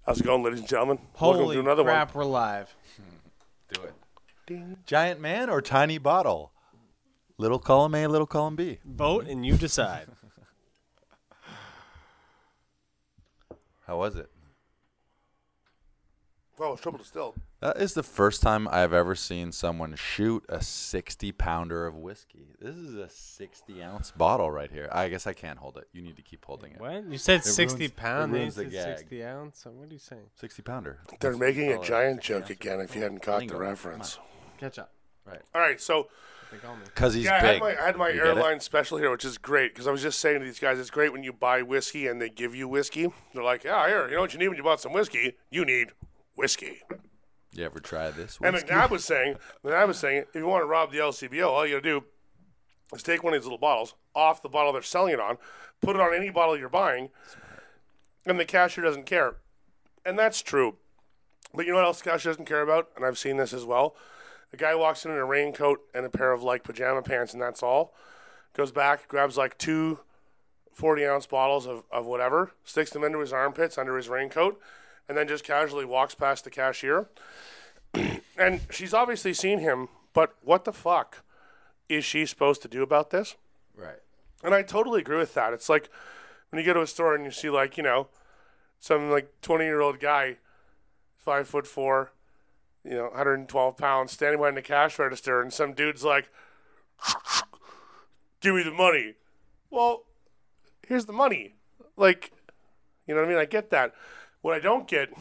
How's it going, ladies and gentlemen? Welcome Holy to another crap, we're live. Do it. Ding. Giant man or tiny bottle? Little column A, little column B. Vote and you decide. How was it? Well, it's triple distilled. That is the first time I've ever seen someone shoot a 60-pounder of whiskey. This is a 60-ounce bottle right here. I guess I can't hold it. You need to keep holding it. What? You said 60 ruins- pound, it then you ruins the said gag. 60 ounce. So what are you saying? 60-pounder. They're making a Call it giant 60 joke ounces. again if you hadn't caught Bingo. the reference. Catch up. Right. All right, so They call me. Because he's yeah, big. I had my You get it? airline special here, which is great because I was just saying to these guys, it's great when you buy whiskey and they give you whiskey. They're like, yeah, here, you know what you need when you bought some whiskey? You need whiskey. You ever try this And whiskey? McNabb was saying, if you want to rob the LCBO, all you got to do is take one of these little bottles off the bottle they're selling it on, put it on any bottle you're buying, and the cashier doesn't care. And that's true. But you know what else the cashier doesn't care about? And I've seen this as well. The guy walks in a raincoat and a pair of, like, pajama pants, and that's all. Goes back, grabs, like, two 40-ounce bottles of whatever, sticks them into his armpits under his raincoat, and then just casually walks past the cashier. And she's obviously seen him, but what the fuck is she supposed to do about this? Right. And I totally agree with that. It's like when you go to a store and you see, like, you know, some, like, 20-year-old guy, 5'4", 112 pounds, standing behind the cash register, and some dude's like, give me the money. Well, here's the money. Like, you know what I mean? I get that. What I don't get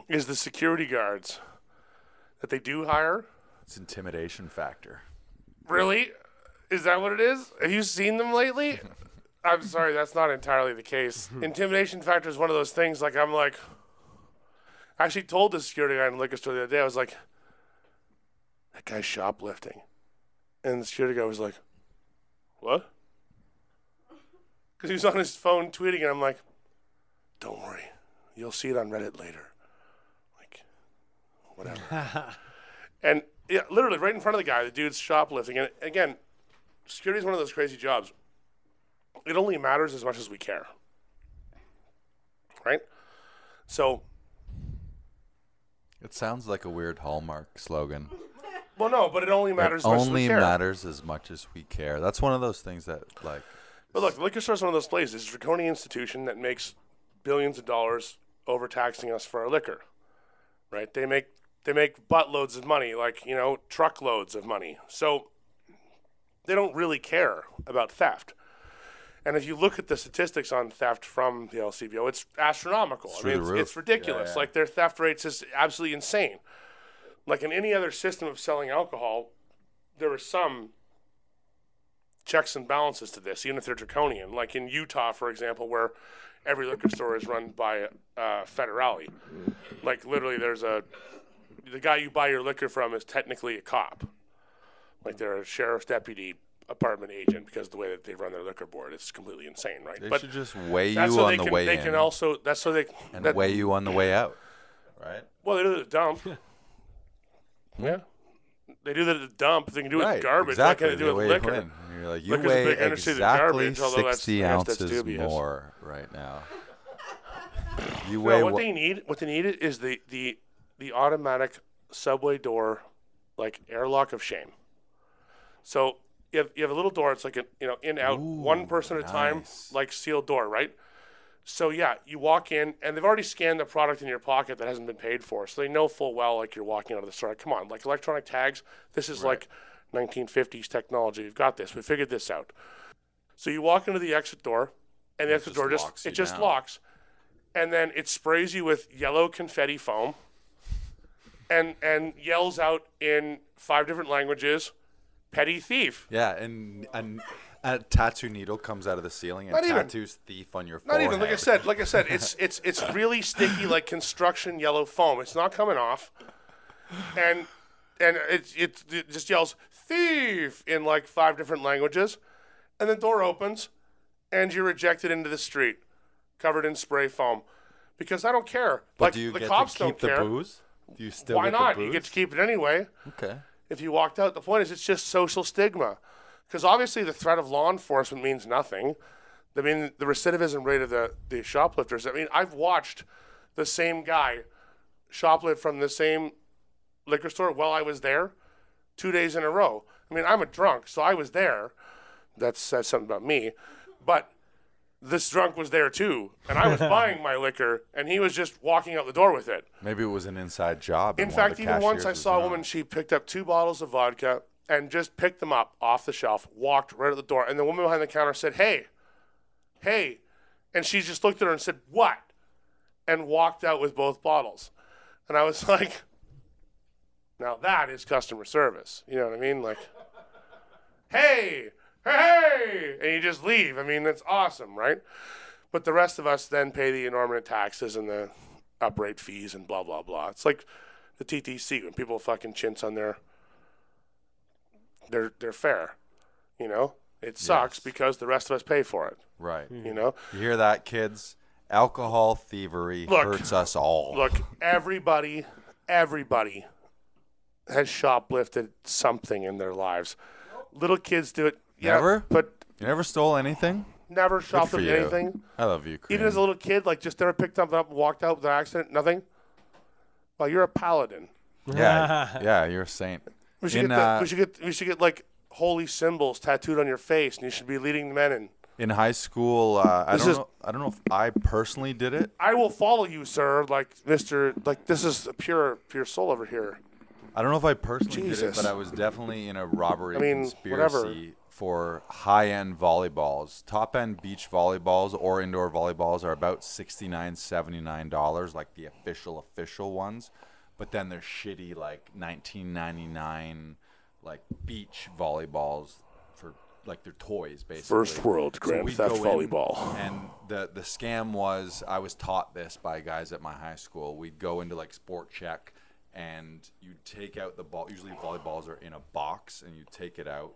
is the security guards that they do hire. It's intimidation factor. Really? Is that what it is? Have you seen them lately? I'm sorry, that's not entirely the case. Intimidation factor is one of those things, like, I'm like, I actually told the security guy in the liquor store the other day, I was like, that guy's shoplifting. And the security guy was like, what? Because he was on his phone tweeting, and I'm like, don't worry. You'll see it on Reddit later. Like, whatever. And yeah, literally right in front of the guy, the dude's shoplifting. And again, security is one of those crazy jobs. It only matters as much as we care. Right? So. It sounds like a weird Hallmark slogan. Well, no, but it only matters as much as we Only care. matters as much as we care. That's one of those things that, like. But look, the liquor store is one of those places. It's a draconian institution that makes billions of dollars overtaxing us for our liquor. Right? They make buttloads of money, like, you know, truckloads of money. So they don't really care about theft. And if you look at the statistics on theft from the LCBO, it's astronomical. It's through the roof. It's ridiculous. Yeah. Like, their theft rates is absolutely insane. Like, in any other system of selling alcohol, there are some checks and balances to this, even if they're draconian. Like in Utah, for example, where every liquor store is run by a federale. Like, literally, the guy you buy your liquor from is technically a cop. Like, they're a sheriff's deputy, apartment agent, because the way that they run their liquor board, it's completely insane, right? They But should just weigh you that's so on they the can, way they in can also, that's so they, and that, weigh you on the way out, right? well, they do it at the dump. Yeah. They do that at the dump. They can do it with garbage. Exactly. Why can't they do it They with weigh liquor? in. And you're like, you Liquor's a weigh big industry of exactly garbage, although that's- 60 I guess that's ounces dubious. more right now. You No, weigh what they need is the automatic subway door, like, airlock of shame. So you have a little door. It's like a, you know, in out, one person at a time, nice. like sealed door, right? So yeah, you walk in and they've already scanned the product in your pocket that hasn't been paid for, so they know full well, like, you're walking out of the store. Come on, like, electronic tags. This is like 1950s technology. We've got this. We figured this out. So you walk into the exit door, and the exit door locks you just down. locks, and then it sprays you with yellow confetti foam, and yells out in 5 different languages, "Petty thief." Yeah, and a tattoo needle comes out of the ceiling and Not even. tattoos thief on your Not forehead. even, like I said, it's really sticky, like construction yellow foam. It's not coming off, and it just yells "thief" in like 5 different languages, and the door opens, and you're ejected into the street, covered in spray foam, because I don't care. But like, do you the get cops to keep don't the care. booze? Do you still Why get not? the booze? You get to keep it anyway. Okay. If you walked out, the point is it's just social stigma. Because obviously the threat of law enforcement means nothing. I mean, the recidivism rate of the shoplifters. I mean, I've watched the same guy shoplift from the same liquor store while I was there 2 days in a row. I mean, I'm a drunk, so I was there. That says something about me. But this drunk was there too, and I was buying my liquor, and he was just walking out the door with it. Maybe it was an inside job. In fact, even once I saw a woman, she picked up 2 bottles of vodka and just picked them up off the shelf, walked right at the door, and the woman behind the counter said, hey, and she just looked at her and said, what? And walked out with both bottles. And I was like, now that is customer service. You know what I mean? Like, hey, and you just leave. I mean, that's awesome, right? But the rest of us then pay the enormous taxes and the uprate fees and blah, blah, blah. It's like the TTC when people fucking chintz on their fare, you know? It sucks because the rest of us pay for it. Right. You know? You hear that, kids? Alcohol thievery hurts us all. Look, everybody has shoplifted something in their lives. Little kids do it. Yeah, Never? But You never stole anything? never Good for shoplifted you. anything. I love you, Karim. Even as a little kid, like just never picked something up and walked out with an accident, nothing. Well, you're a paladin. Yeah, you're a saint. We should get like holy symbols tattooed on your face, and you should be leading the men in. In high school, I don't know if I personally did it. I will follow you, sir. Like Mr. Like this is a pure soul over here. I don't know if I personally did it, Jesus. but I was definitely in a robbery conspiracy whatever. for high-end volleyballs. Top-end beach volleyballs or indoor volleyballs are about $69, $79, like the official ones. But then there's shitty, like, $19.99, like, beach volleyballs for, like, they're toys, basically. First world Grand we'd Theft go in, volleyball. And the scam was, I was taught this by guys at my high school. We'd go into, like, Sport Check, and you take out the ball. Usually volleyballs are in a box, and you take it out,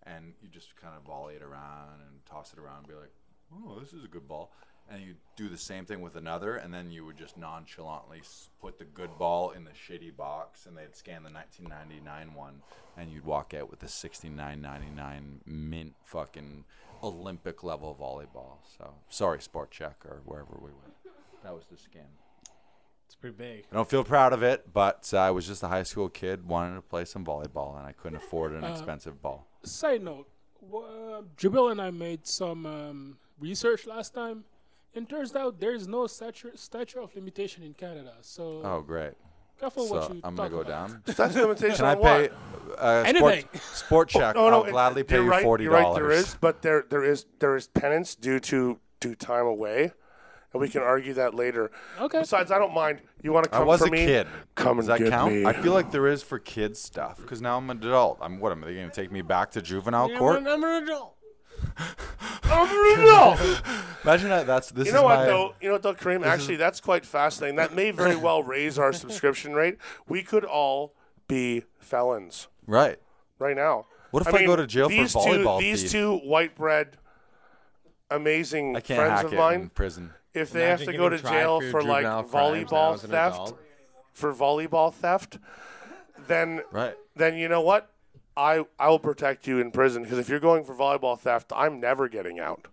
and you just kind of volley it around and toss it around and be like, oh, this is a good ball. And you do the same thing with another, and then you would just nonchalantly put the good ball in the shitty box, and they'd scan the 1999 one, and you'd walk out with the $69.99 mint fucking Olympic level volleyball. So sorry, Sport Check or wherever we went. That was the scam. It's pretty big. I don't feel proud of it, but I was just a high school kid wanting to play some volleyball, and I couldn't afford an expensive ball. Side note, Jubil and I made some research last time. It turns out there is no statute of limitation in Canada. So Oh, great. careful what So you I'm talk going to go about. down. That's limitation Can I on pay what? Anything. Sport Check? I'll gladly pay you $40. You're right, there is, but there is penance due to time away, and we can argue that later. Okay. Besides, I don't mind. You want to I come was for a me? kid. Come Does and that get count? me. I feel like there is for kids stuff because now I'm an adult. Are they going to take me back to juvenile court? I'm an adult. Imagine that. This You is know what my, though? You know what though, Karim? Actually, that's quite fascinating. That may very well raise our subscription rate. We could all be felons right. right now. What if I go to jail for volleyball These thief? two white bread, amazing I can't friends hack of it mine. in prison. If they have to go to jail for like volleyball theft, then Right. you know what? I will protect you in prison because if you're going for volleyball theft, I'm never getting out.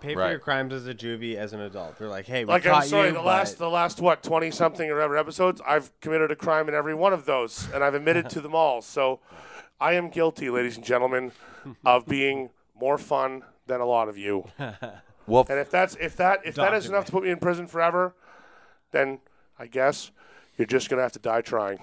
Pay for Right. your crimes as a juvie as an adult. They're like, hey, we Like caught I'm sorry, you, the but last what 20 something or whatever episodes, I've committed a crime in every one of those, and I've admitted to them all. So I am guilty, ladies and gentlemen, of being more fun than a lot of you. Well, And if that is enough to put me in prison forever, then I guess you're just gonna have to die trying.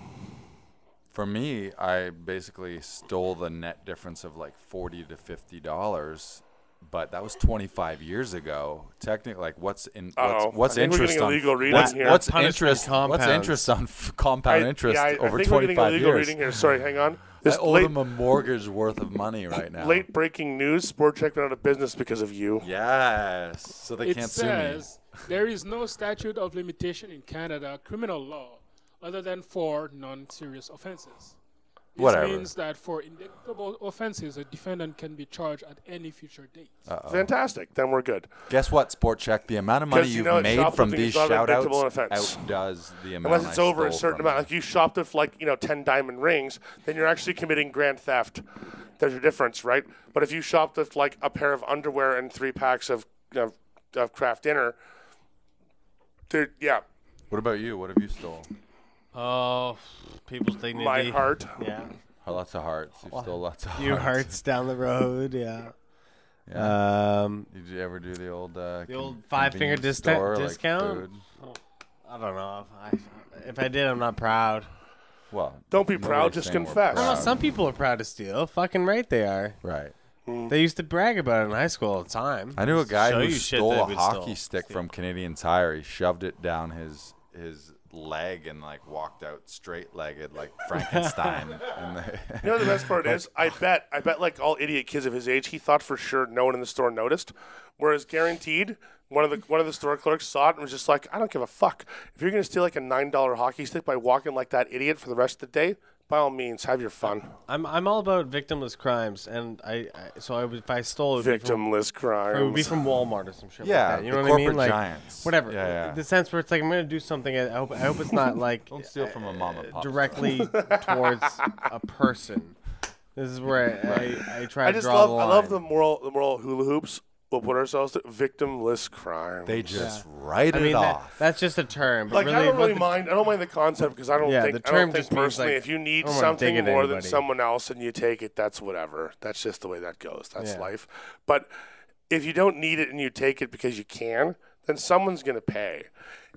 for me, I basically stole the net difference of like $40 to $50, but that was 25 years ago. Technically, like what's I think we're interest getting a on legal reading what's, here. what's Punishment interest? What's compounds. interest on compound interest I over think we're getting a 25 legal years? reading here. Sorry, hang on. I This owe late, them a mortgage worth of money right now. late breaking news: Sport Check went out of business because of you. Yes, so they It can't sue me. says there is no statute of limitation in Canada criminal law other than for non-serious offenses. This Whatever. means that for indictable offenses, a defendant can be charged at any future date. Fantastic. Then we're good. Guess what, Sport Check? The amount of money 'Cause, you you've know, made from shoplifting these is not an shout-outs indictable offense. outdoes the amount Unless it's I over a stole certain from amount. you. Like you shoplift like 10 diamond rings, then you're actually committing grand theft. There's a difference, right? But if you shoplift like a pair of underwear and 3 packs of craft dinner, yeah, What about you? What have you stole? Oh, people's dignity. My heart. Yeah. Oh, lots of hearts. You stole lots of Few hearts. hearts down the road. Yeah. Yeah. Did you ever do the old old 5-finger store, discount? Like I don't know. If I did, I'm not proud. well, Don't be proud, nobody's just saying we're confess. I don't know. proud. Some people are proud to steal. Fucking right they are. Right. They used to brag about it in high school all the time. I knew a guy Show who you shit stole that a would hockey steal. stick from Canadian Tire. He shoved it down his leg and like walked out straight-legged like Frankenstein. You know what the best part is? I bet like all idiot kids of his age, he thought for sure no one in the store noticed. Whereas guaranteed, one of the store clerks saw it and was just like, I don't give a fuck. If you're gonna steal like a $9 hockey stick by walking like that idiot for the rest of the day, by all means, have your fun. I'm all about victimless crimes, and if I stole it, Victimless crimes. it would be from Walmart or some shit. Yeah, like that. You know the what I mean? corporate Like giants. whatever. Yeah. The sense where it's like I'm gonna do something. I hope it's not like Don't steal from a mom and pop. directly towards a person. This is where I try I to just draw the love line. I love the moral hula hoops. We'll put ourselves to victimless crime. They just write I it mean, off. that's just a term. But Like really, I don't what really the- mind. I don't mind the concept because I don't Yeah, think. the I don't term think just means, personally, like, if you need I don't wanna dig something into more than anybody. someone else and you take it, that's whatever. That's just the way that goes. That's Yeah. life. But if you don't need it and you take it because you can, then someone's gonna pay.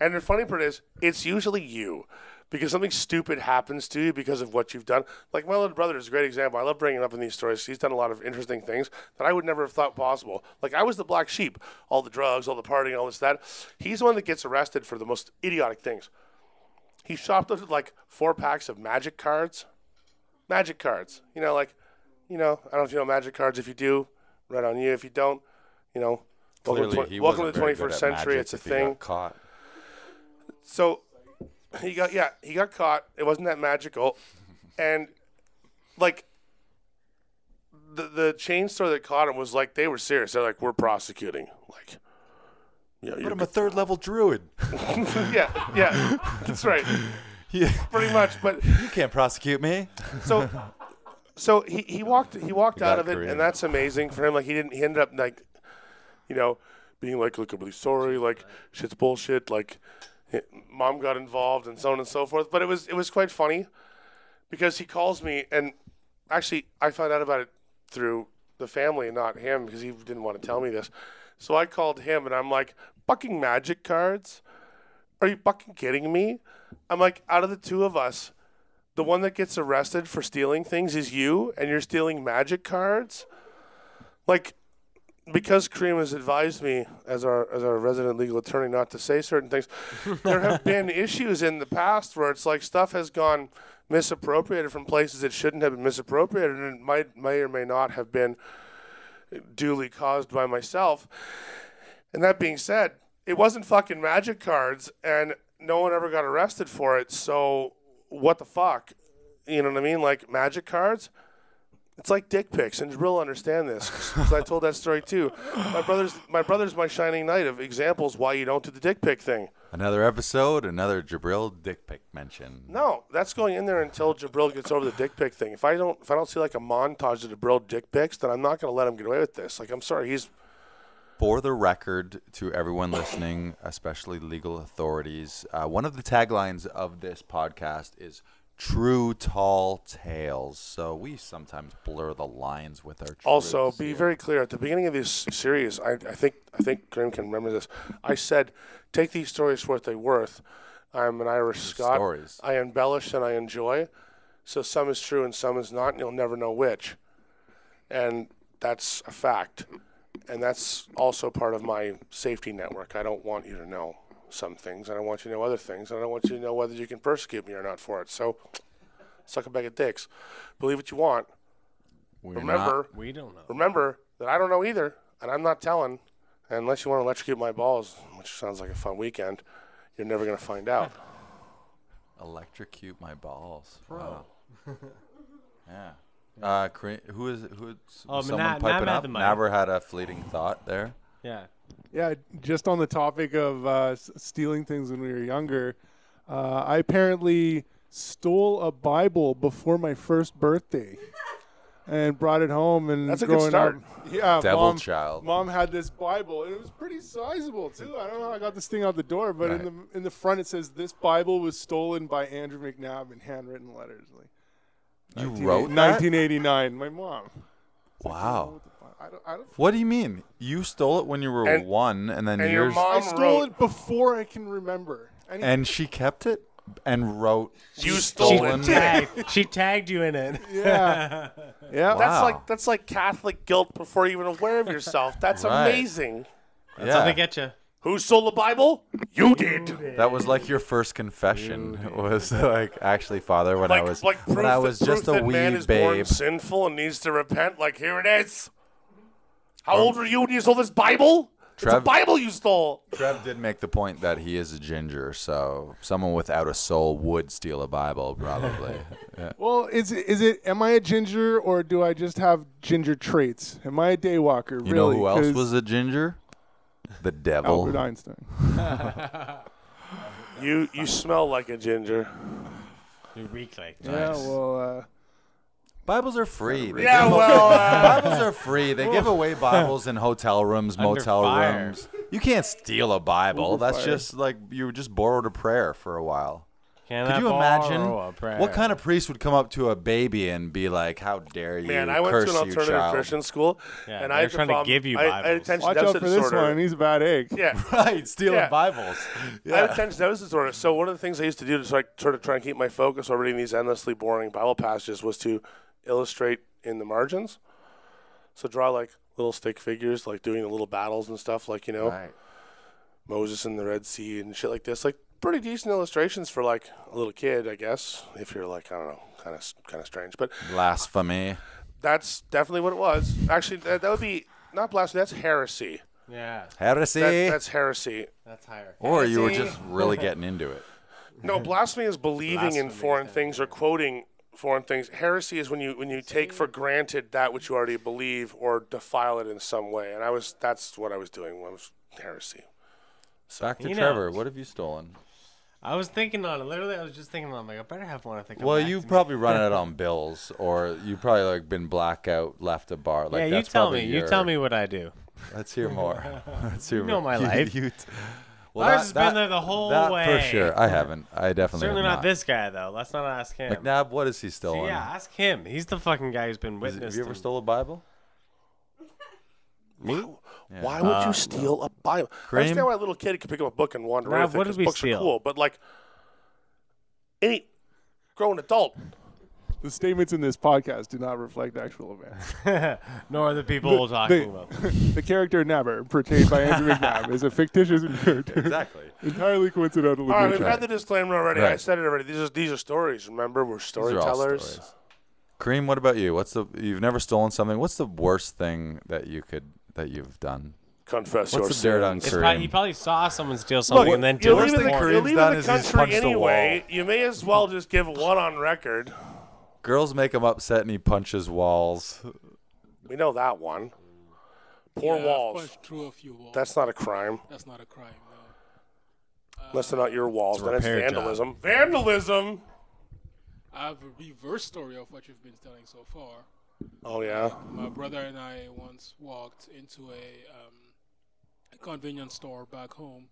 And the funny part is, it's usually you. Because something stupid happens to you because of what you've done. Like my little brother is a great example. I love bringing up in these stories. He's done a lot of interesting things that I would never have thought possible. Like I was the black sheep. All the drugs, all the partying, all this, that. He's the one that gets arrested for the most idiotic things. He shoplifted like 4 packs of magic cards. Magic cards. I don't know if you know magic cards. If you do, right on you. If you don't, Clearly, he welcome to wasn't the very 21st good at century. magic It's a if he thing. got caught. So he got caught. It wasn't that magical. And like the chain store that caught him was like, they were serious. They're like, we're prosecuting. Like, But I'm a third-level druid. yeah, that's right. Yeah. Pretty much. But You can't prosecute me. so he walked out of it, Karim. and that's amazing for him. Like he ended up like, being like, look, I'm really sorry. Like shit's bullshit. Like mom got involved and so on and so forth. But it was quite funny because he calls me, and actually I found out about it through the family and not him because he didn't want to tell me this. So I called him and I'm like, fucking magic cards? Are you fucking kidding me? I'm like, out of the two of us, the one that gets arrested for stealing things is you, and you're stealing magic cards? Like, because Karim has advised me as our resident legal attorney not to say certain things, there have been issues in the past where it's like stuff has gone misappropriated from places it shouldn't have been misappropriated, and it may or may not have been duly caused by myself. And that being said, it wasn't fucking magic cards, and no one ever got arrested for it, so what the fuck? You know what I mean? Like, magic cards? It's like dick pics, and Jabril will understand this, because I told that story too. My brother's my shining light of examples why you don't do the dick pic thing. Another episode, another Jabril dick pic mention. No, that's going in there until Jabril gets over the dick pic thing. If I don't see like a montage of Jabril dick pics, then I'm not going to let him get away with this. Like, I'm sorry, he's... For the record, to everyone listening, especially legal authorities, one of the taglines of this podcast is true tall tales. So we sometimes blur the lines with our truths. Also, be very clear. At the beginning of this series, I think Karim can remember this. I said, take these stories for what they're worth. I'm an Irish Scot. Stories. I embellish and I enjoy. So some is true and some is not, and you'll never know which. And that's a fact. And that's also part of my safety network. I don't want you to know some things. I don't want you to know other things. I don't want you to know whether you can persecute me or not for it. So, suck a bag of dicks. Believe what you want. We're Remember, We don't know. remember that I don't know either, and I'm not telling. And unless you want to electrocute my balls, which sounds like a fun weekend, you're never going to find out. Electrocute my balls. Wow. Yeah. Who's Oh, someone Nav piping had up? the mic. Never had a fleeting thought there. Yeah. Yeah, just on the topic of stealing things when we were younger, I apparently stole a Bible before my first birthday. and brought it home. And That's a good growing start. Up, yeah, Devil child. Mom had this Bible, and it was pretty sizable too. I don't know how I got this thing out the door, but Right. in the front it says this Bible was stolen by Andrew McNabb in handwritten letters. Like You wrote that? 1989. My mom. Wow. I don't. What do you mean? You stole it when you were And- 1, and then and your yours, mom I stole wrote- it before I can remember. and she kept it and wrote. You stolen. stole it. She tagged you in it. Yeah. Yeah. Wow. That's like Catholic guilt before you're even aware of yourself. That's Right. amazing. That's how they get you. Who stole the Bible? You did. That was like your first confession. Was like, actually, Father, when I was proof when I was that, just proof a that wee man is born babe. sinful and needs to repent. Like, here it is. How old were you when you stole this Bible? It's a Trev- Bible you stole. Trev did make the point that he is a ginger, so someone without a soul would steal a Bible, probably. Yeah. Well, is it? Am I a ginger or do I just have ginger traits? Am I a daywalker? You know who else was a ginger? The devil. Albert Einstein. You smell like a ginger. You reek like Yeah. Well. Bibles are free. They Yeah, give well, Bibles are free. They give away Bibles in hotel rooms, Under motel fire. rooms. You can't steal a Bible. Over That's fire. just like you just borrowed a prayer for a while. Can Could I you imagine borrow a prayer? what kind of priest would come up to a baby and be like, "How dare you Man, I went curse to an you, alternative child?" Christian school, Yeah, and they're I had trying to problem- give you I had Bibles. attention Watch out deficit for this disorder. one. He's a bad egg. Yeah. Right, stealing Yeah. Bibles. I had attention deficit disorder. So one of the things I used to do to sort of try and keep my focus on reading these endlessly boring Bible passages was to illustrate in the margins. So draw like little stick figures, like doing the little battles and stuff, like, Right. Moses in the Red Sea and shit like this. Like pretty decent illustrations for like a little kid, I guess. If you're like, I don't know, kind of strange, but Blasphemy. that's definitely what it was. Actually, that would be not blasphemy. That's heresy. Yeah, Heresy. That's heresy. that's higher. Or you were just really getting into it. No, blasphemy is believing in Blasphemy foreign is things or quoting foreign things. Heresy is when you take for granted that which you already believe or defile it in some way. And that's what I was doing when it was heresy. Back to You know- Trevor. What have you stolen? I was thinking on it. Literally, I was just thinking on it. Like, I better have one. I think. Well, you've probably run it on bills, or you probably like been blackout, left a bar. Like Yeah, you that's tell probably me. You your- tell me what I do. Let's hear more. Let's hear You know more. my life. Well, Lars has been there the whole that way. for sure. I haven't. I definitely Certainly have not this guy though. Let's not ask him. McNabb, what has he stolen? Yeah, ask him. He's the fucking guy who's been Have witnessed. you ever and- stole a Bible? Me? Yeah. Why would you steal a Bible? I Karim? understand why a little kid could pick up a book and wander Now, around with it what because did we books steal? are cool. But like any grown adult, The statements in this podcast do not reflect actual events. Nor the people we're talking about. The character Never, portrayed by Andrew McNabb, is a fictitious character. Exactly. Entirely coincidental. all right, with we've had the disclaimer already. I Right. said it already. These are stories. Remember, we're These are all storytellers. stories. Kareem, what about you? You've never stolen something? What's the worst thing that you've done? Confess your What's the dirt on sins. It's Kareem? probably, he probably saw someone steal something Look, and then you're did worst leaving thing the, Kareem's you're leaving done the is he's country punched a anyway. wall. You may as well just give one on record. Girls make him upset and he punches walls. We know that one. Poor I've walls. punched through a few walls. That's not a crime. That's not a crime, no. Unless they're not your walls, It's a then it's repair job. vandalism. Vandalism. I have a reverse story of what you've been telling so far. Oh yeah. My brother and I once walked into a convenience store back home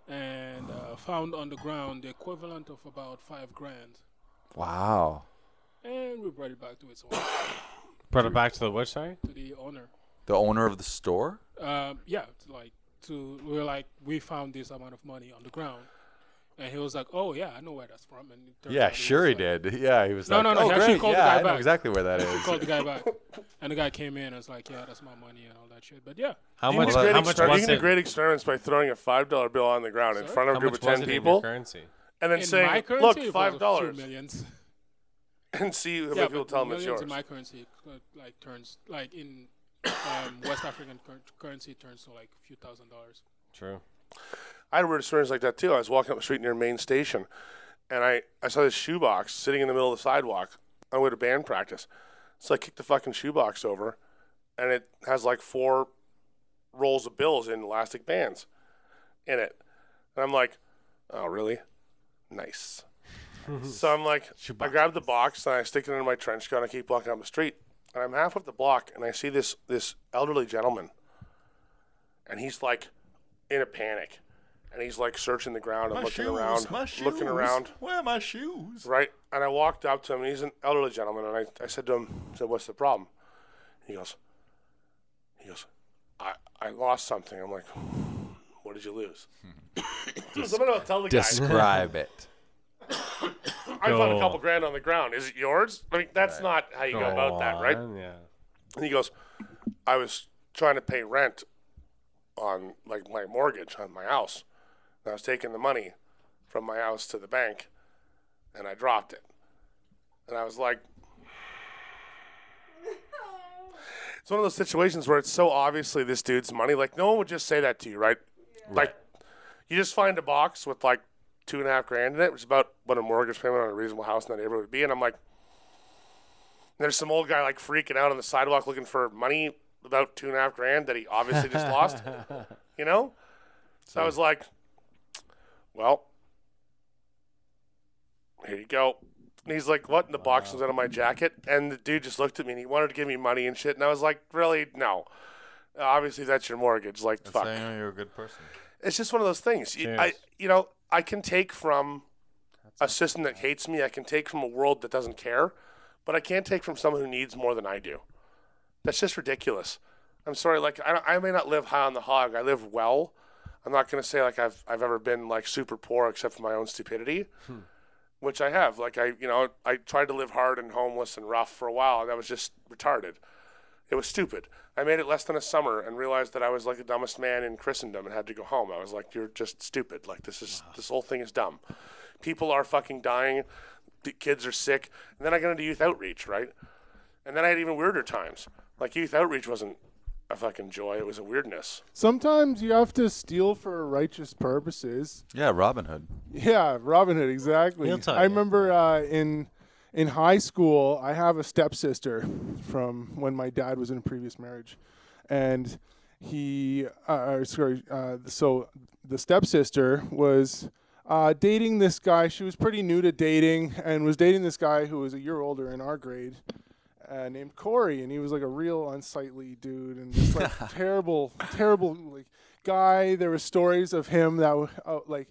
and found on the ground the equivalent of about $5,000, Wow. and we brought it back to its owner, Brought it back to the what, sorry? to the owner. The owner of the store? Yeah, we found this amount of money on the ground, and he was like, "Oh yeah, I know where that's from." And it turns Yeah, out sure was he like- did. Yeah, he was No, like, no, no, oh, he actually great. called the Yeah, guy I know back. exactly where that He is. called the guy back, and the guy came in and was like, "Yeah, that's my money and all that shit." But yeah, How You much? can do How much you was can do it? great experiments by throwing a $5 bill on the ground in Sorry? front of a How group much of was 10 it in your people, currency? and then in saying, my currency, "Look, it was $5," a few millions. and see how Yeah, many people but tell them it's millions yours. in my currency, like turns like in West African currency turns to like a few $1,000s. True. I had weird experience like that too. I was walking up the street near Main Station, and I saw this shoebox sitting in the middle of the sidewalk on the way to band practice. So I kicked the fucking shoebox over, and it has like 4 rolls of bills in elastic bands in it. And I'm like, oh, really? Nice. So I'm like, I grab the box, and I stick it in my trench coat, and I keep walking down the street. and I'm half up the block, and I see this elderly gentleman, and he's like in a panic, and he's like searching the ground and looking around. Where are my shoes? Right, and I walked up to him, and he's an elderly gentleman, and I said to him, "What's the problem?" He goes, I lost something. I'm like, what did you lose? Somebody will tell the guy. Describe it. I found a couple grand on the ground. Is it yours? I mean, that's not how you go about that, right? Yeah. And he goes, I was trying to pay rent on like my mortgage on my house. And I was taking the money from my house to the bank, and I dropped it. And I was like, it's one of those situations where it's so obviously this dude's money. Like, no one would just say that to you, right? Yeah. Like, you just find a box with like $2.5 grand in it, which is about what a mortgage payment on a reasonable house in that neighborhood would be. And I'm like, there's some old guy like freaking out on the sidewalk looking for money, about $2.5 grand that he obviously just lost, you know? So I was like, well, here you go. And he's like, what? And the box was out of my jacket. And the dude just looked at me and he wanted to give me money and shit. And I was like, really? No. Obviously, that's your mortgage. Like, That's fuck. how you know you're a good person. It's just one of those things. I can take from a system that hates me. I can take from a world that doesn't care. But I can't take from someone who needs more than I do. That's just ridiculous. I'm sorry. Like, I may not live high on the hog. I live well. I'm not going to say like I've ever been like super poor except for my own stupidity. Which I have. Like, I tried to live hard and homeless and rough for a while, and that was just retarded. It was stupid. I made it less than a summer and realized that I was like the dumbest man in Christendom and had to go home. I was like, you're just stupid. Like, this whole thing is dumb. People are fucking dying. The kids are sick. And then I got into youth outreach, right? And then I had even weirder times. Like, youth outreach wasn't a fucking joy. It was a weirdness. Sometimes you have to steal for righteous purposes. Yeah, Robin Hood. Yeah, Robin Hood, exactly. I remember in high school, I have a stepsister from when my dad was in a previous marriage. And so the stepsister was dating this guy. She was pretty new to dating and was dating this guy who was a year older in our grade. Named Corey, and he was like a real unsightly dude and just like terrible like guy. There were stories of him that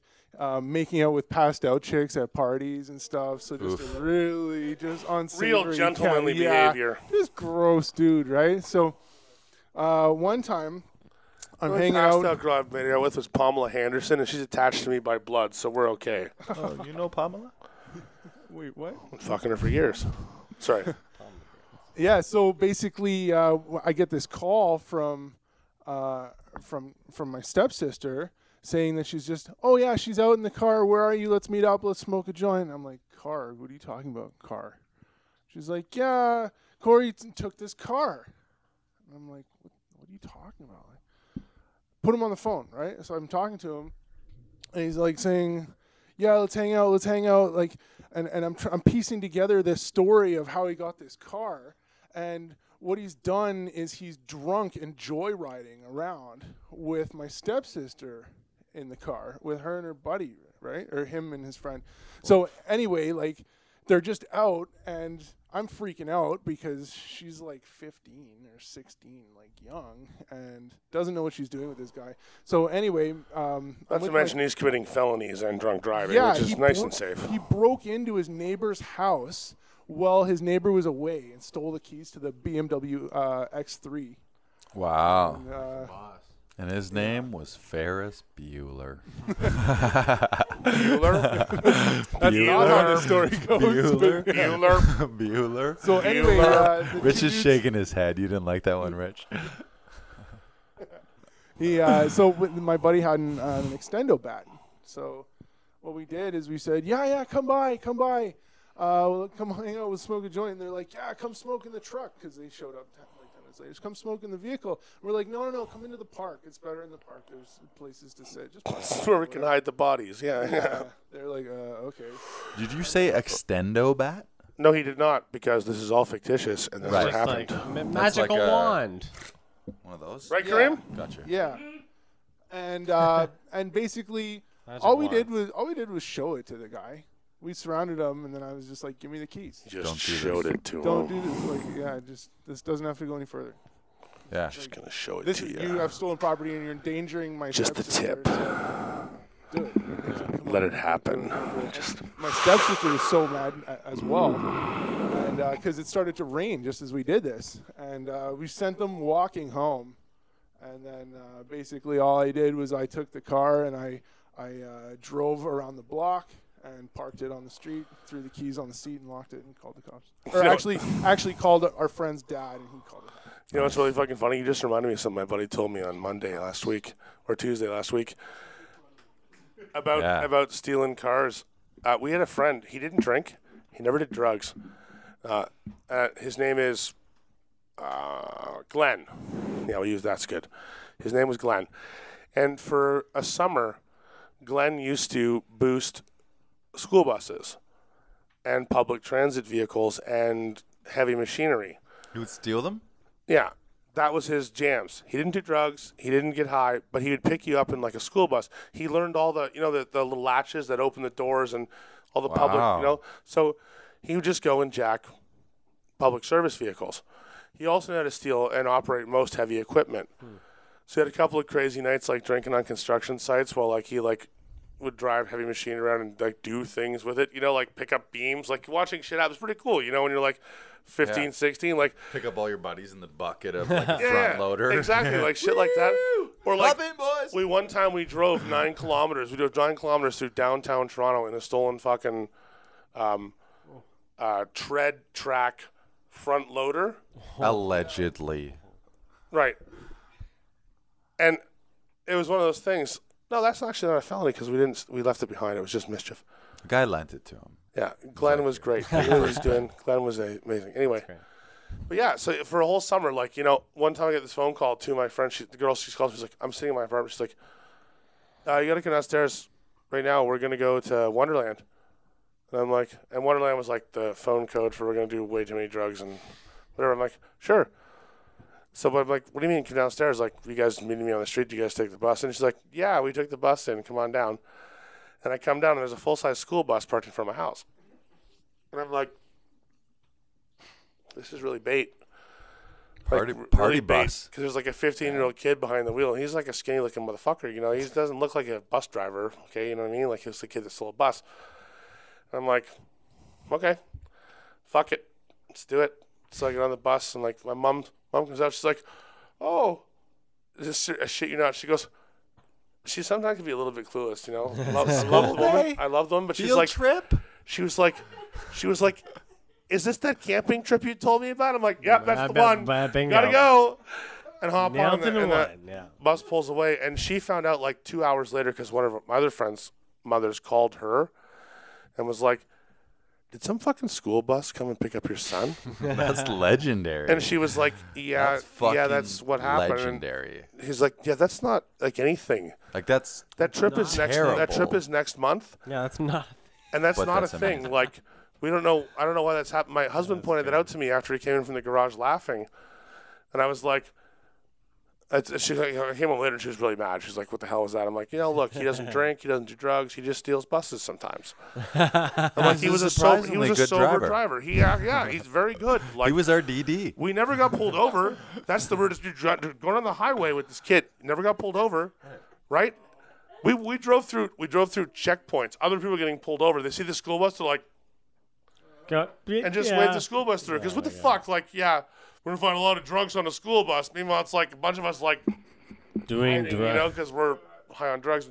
making out with passed out chicks at parties and stuff. So just a really just unsavory, real gentlemanly behavior. Just gross dude, right? So one time I'm hanging out. The girl I've made out with was Pamela Henderson, and she's attached to me by blood, so we're okay. Oh, you know Pamela? Wait, what? I'm fucking her for years. Sorry. Yeah, so basically, I get this call from my stepsister saying that she's she's out in the car. Where are you? Let's meet up. Let's smoke a joint. I'm like, car? What are you talking about, car? She's like, yeah, Corey took this car. And I'm like, what are you talking about? Like, put him on the phone, right? So I'm talking to him, and he's like saying, yeah, let's hang out. Like, and I'm piecing together this story of how he got this car. And what he's done is he's drunk and joyriding around with my stepsister in the car, with her and her buddy, right? Or him and his friend. So anyway, like, they're just out, and I'm freaking out because she's like 15 or 16, like young, and doesn't know what she's doing with this guy. So anyway, not to mention he's committing felonies and drunk driving, which is nice and safe. He broke into his neighbor's house while his neighbor was away and stole the keys to the BMW X3. Wow. And his name was Ferris Bueller. Bueller? That's not how the story goes. Bueller. So anyway, Rich is shaking his head. You didn't like that one, Rich? So my buddy had an extendo bat. So what we did is we said, yeah, come by. Come hang out, we'll smoke a joint. And they're like, yeah, come smoke in the truck, because they showed up like 10 minutes later. Just come smoke in the vehicle. And we're like, no, come into the park. It's better in the park. There's places to sit. That's where we can hide the bodies. Yeah. They're like, okay. Did you say extendo bat? No, he did not, because this is all fictitious, and this Right. happened. Like magical wand. One of those? Right, Karim? Gotcha. Yeah. And basically, all we did was show it to the guy. we surrounded them, and then I was just like, give me the keys. Just Don't do showed this. it to Don't him. do this. Like, yeah, this doesn't have to go any further. Yeah. Just gonna show it This to is, you. you have stolen property, and you're endangering my Just the stepsister, tip. so do it. Come Let on. it happen. My stepsister was so mad as well, and because it started to rain just as we did this, and we sent them walking home, and then basically all I did was I took the car and I drove around the block and parked it on the street, threw the keys on the seat, and locked it, and called the cops. Or actually called our friend's dad, and he called it. You know what's really fucking funny? You just reminded me of something my buddy told me on Monday last week or Tuesday last week about stealing cars. We had a friend. He didn't drink. He never did drugs. His name is Glenn. Yeah, we'll use that's good. His name was Glenn. And for a summer, Glenn used to boost school buses and public transit vehicles and heavy machinery. You would steal them? Yeah, that was his jams. He didn't do drugs. He didn't get high, but he would pick you up in like a school bus. He learned all the, the little latches that open the doors and all the public, So he would just go and jack public service vehicles. He also knew how to steal and operate most heavy equipment. So he had a couple of crazy nights like drinking on construction sites while he would drive heavy machine around and do things with it, like pick up beams, like watching shit happen. It's pretty cool, when you're like 15, 16, like pick up all your buddies in the bucket of like a front loader. Exactly, like shit like that. Or like Hop in, boys. one time we drove 9 kilometers. We drove 9 kilometers through downtown Toronto in a stolen fucking tread track front loader. Allegedly. Right. And it was one of those things. No, that's actually not a felony because we left it behind. It was just mischief. The guy lent it to him. Yeah, Glenn was great. He knew what he was doing. Glenn was amazing. Anyway, but yeah, so for a whole summer, one time I get this phone call to my friend, the girl she calls me, she's like, I'm sitting in my apartment. She's like, you got to come downstairs right now. We're going to go to Wonderland. And I'm like, and Wonderland was like the phone code for we're going to do way too many drugs and whatever. I'm like, sure. So but I'm like, what do you mean come downstairs? Like, you guys meeting me on the street? Do you guys take the bus? And she's like, yeah, we took the bus in. Come on down. And I come down, and there's a full-size school bus parked in front of my house. And I'm like, this is really bait. Party really bus. Because there's like a 15-year-old kid behind the wheel, and he's like a skinny-looking motherfucker. He doesn't look like a bus driver, okay? You know what I mean? Like, he's the kid that stole a bus. And I'm like, okay, fuck it. Let's do it. So I get on the bus, and like my mom comes out. She's like, oh, this is a shit you not. She goes, she sometimes can be a little bit clueless, I love the woman. I love the woman, but she's like, trip? she was like, is this that camping trip you told me about? I'm like, yep, that's the one. Bingo. Gotta go. And hop Nailed on, it in and the one. Yeah. bus pulls away. And she found out like 2 hours later because one of my other friends' mothers called her and was like, did some fucking school bus come and pick up your son? That's legendary. And she was like, yeah, that's what happened. Legendary. And he's like, yeah, that's not like anything. Like that trip is terrible. That trip is next month. Yeah, that's not. And that's But not that's a thing. amazing. Like, we don't know. I don't know why that's happened. My husband pointed that out to me after he came in from the garage laughing. And I was like, I came home later and she was really mad. She's like, what the hell is that? I'm like, look, he doesn't drink. He doesn't do drugs. He just steals buses sometimes. I'm like, he was a sober good driver. He's very good. Like, He was our DD. we never got pulled over. That's the weirdest. Going on the highway with this kid, never got pulled over, right? We drove through checkpoints. Other people getting pulled over. They see the school bus, they're like, and just wave the school bus through. Because what the fuck? Like, we're gonna find a lot of drunks on the school bus. Meanwhile, it's like a bunch of us like Doing drugs. because we're high on drugs.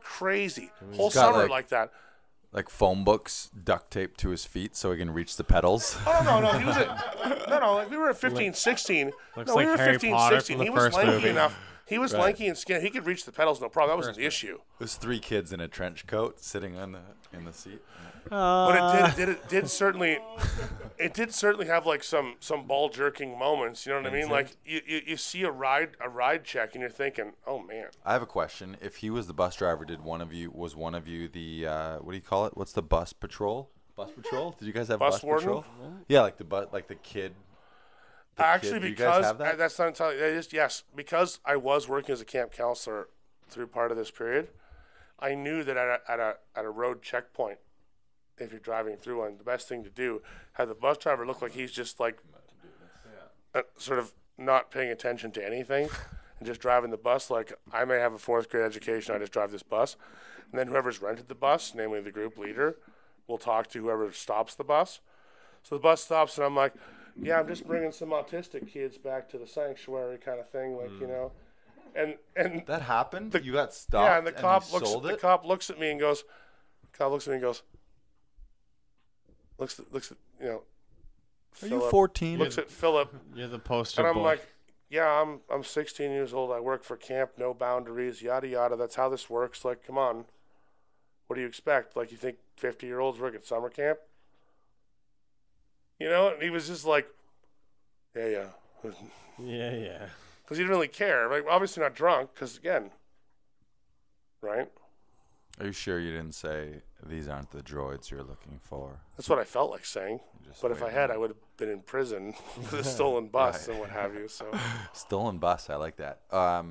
Crazy whole got, summer like that. Like phone books duct taped to his feet so he can reach the pedals. Oh, no. He was like we were at 15, 16. Looks No, like we were Harry 15, Potter 16. from the He was first lanky movie. enough. He was lanky and skinny. He could reach the pedals, no problem. That wasn't the issue. There's 3 kids in a trench coat sitting in the seat. But it did certainly have like some ball jerking moments. You know what I mean? Like you see a ride check and you're thinking, oh man. I have a question. If he was the bus driver, was one of you the what do you call it? What's the bus patrol? Bus patrol? Did you guys have Bus bus warden? patrol? Yeah, like the kid. Actually, Do you guys because have that? that's not entirely. Yes, because I was working as a camp counselor through part of this period, I knew that at a road checkpoint, if you're driving through one, the best thing to do, have the bus driver look like he's just like sort of not paying attention to anything and just driving the bus. Like, I may have a 4th grade education, I just drive this bus. And then whoever's rented the bus, namely the group leader, will talk to whoever stops the bus. So the bus stops, and I'm like, yeah, I'm just bringing some autistic kids back to the sanctuary kind of thing, like, you know. And That happened? You got stopped yeah, and the cop you sold it? the cop looks at me and goes, looks at, you know, Are you Philip, 14? looks at Philip, You're the poster and I'm boy. like, yeah, I'm 16 years old. I work for Camp No Boundaries, yada, yada. That's how this works. Like, come on. What do you expect? Like, you think 50-year-olds work at summer camp? You know? And he was just like, yeah. Yeah. Because he didn't really care. Like, obviously not drunk, because, again, right? Are you sure you didn't say, these aren't the droids you're looking for? That's what I felt like saying. Just But if I had, I would have been in prison with a stolen bus and what have you. So Stolen bus, I like that.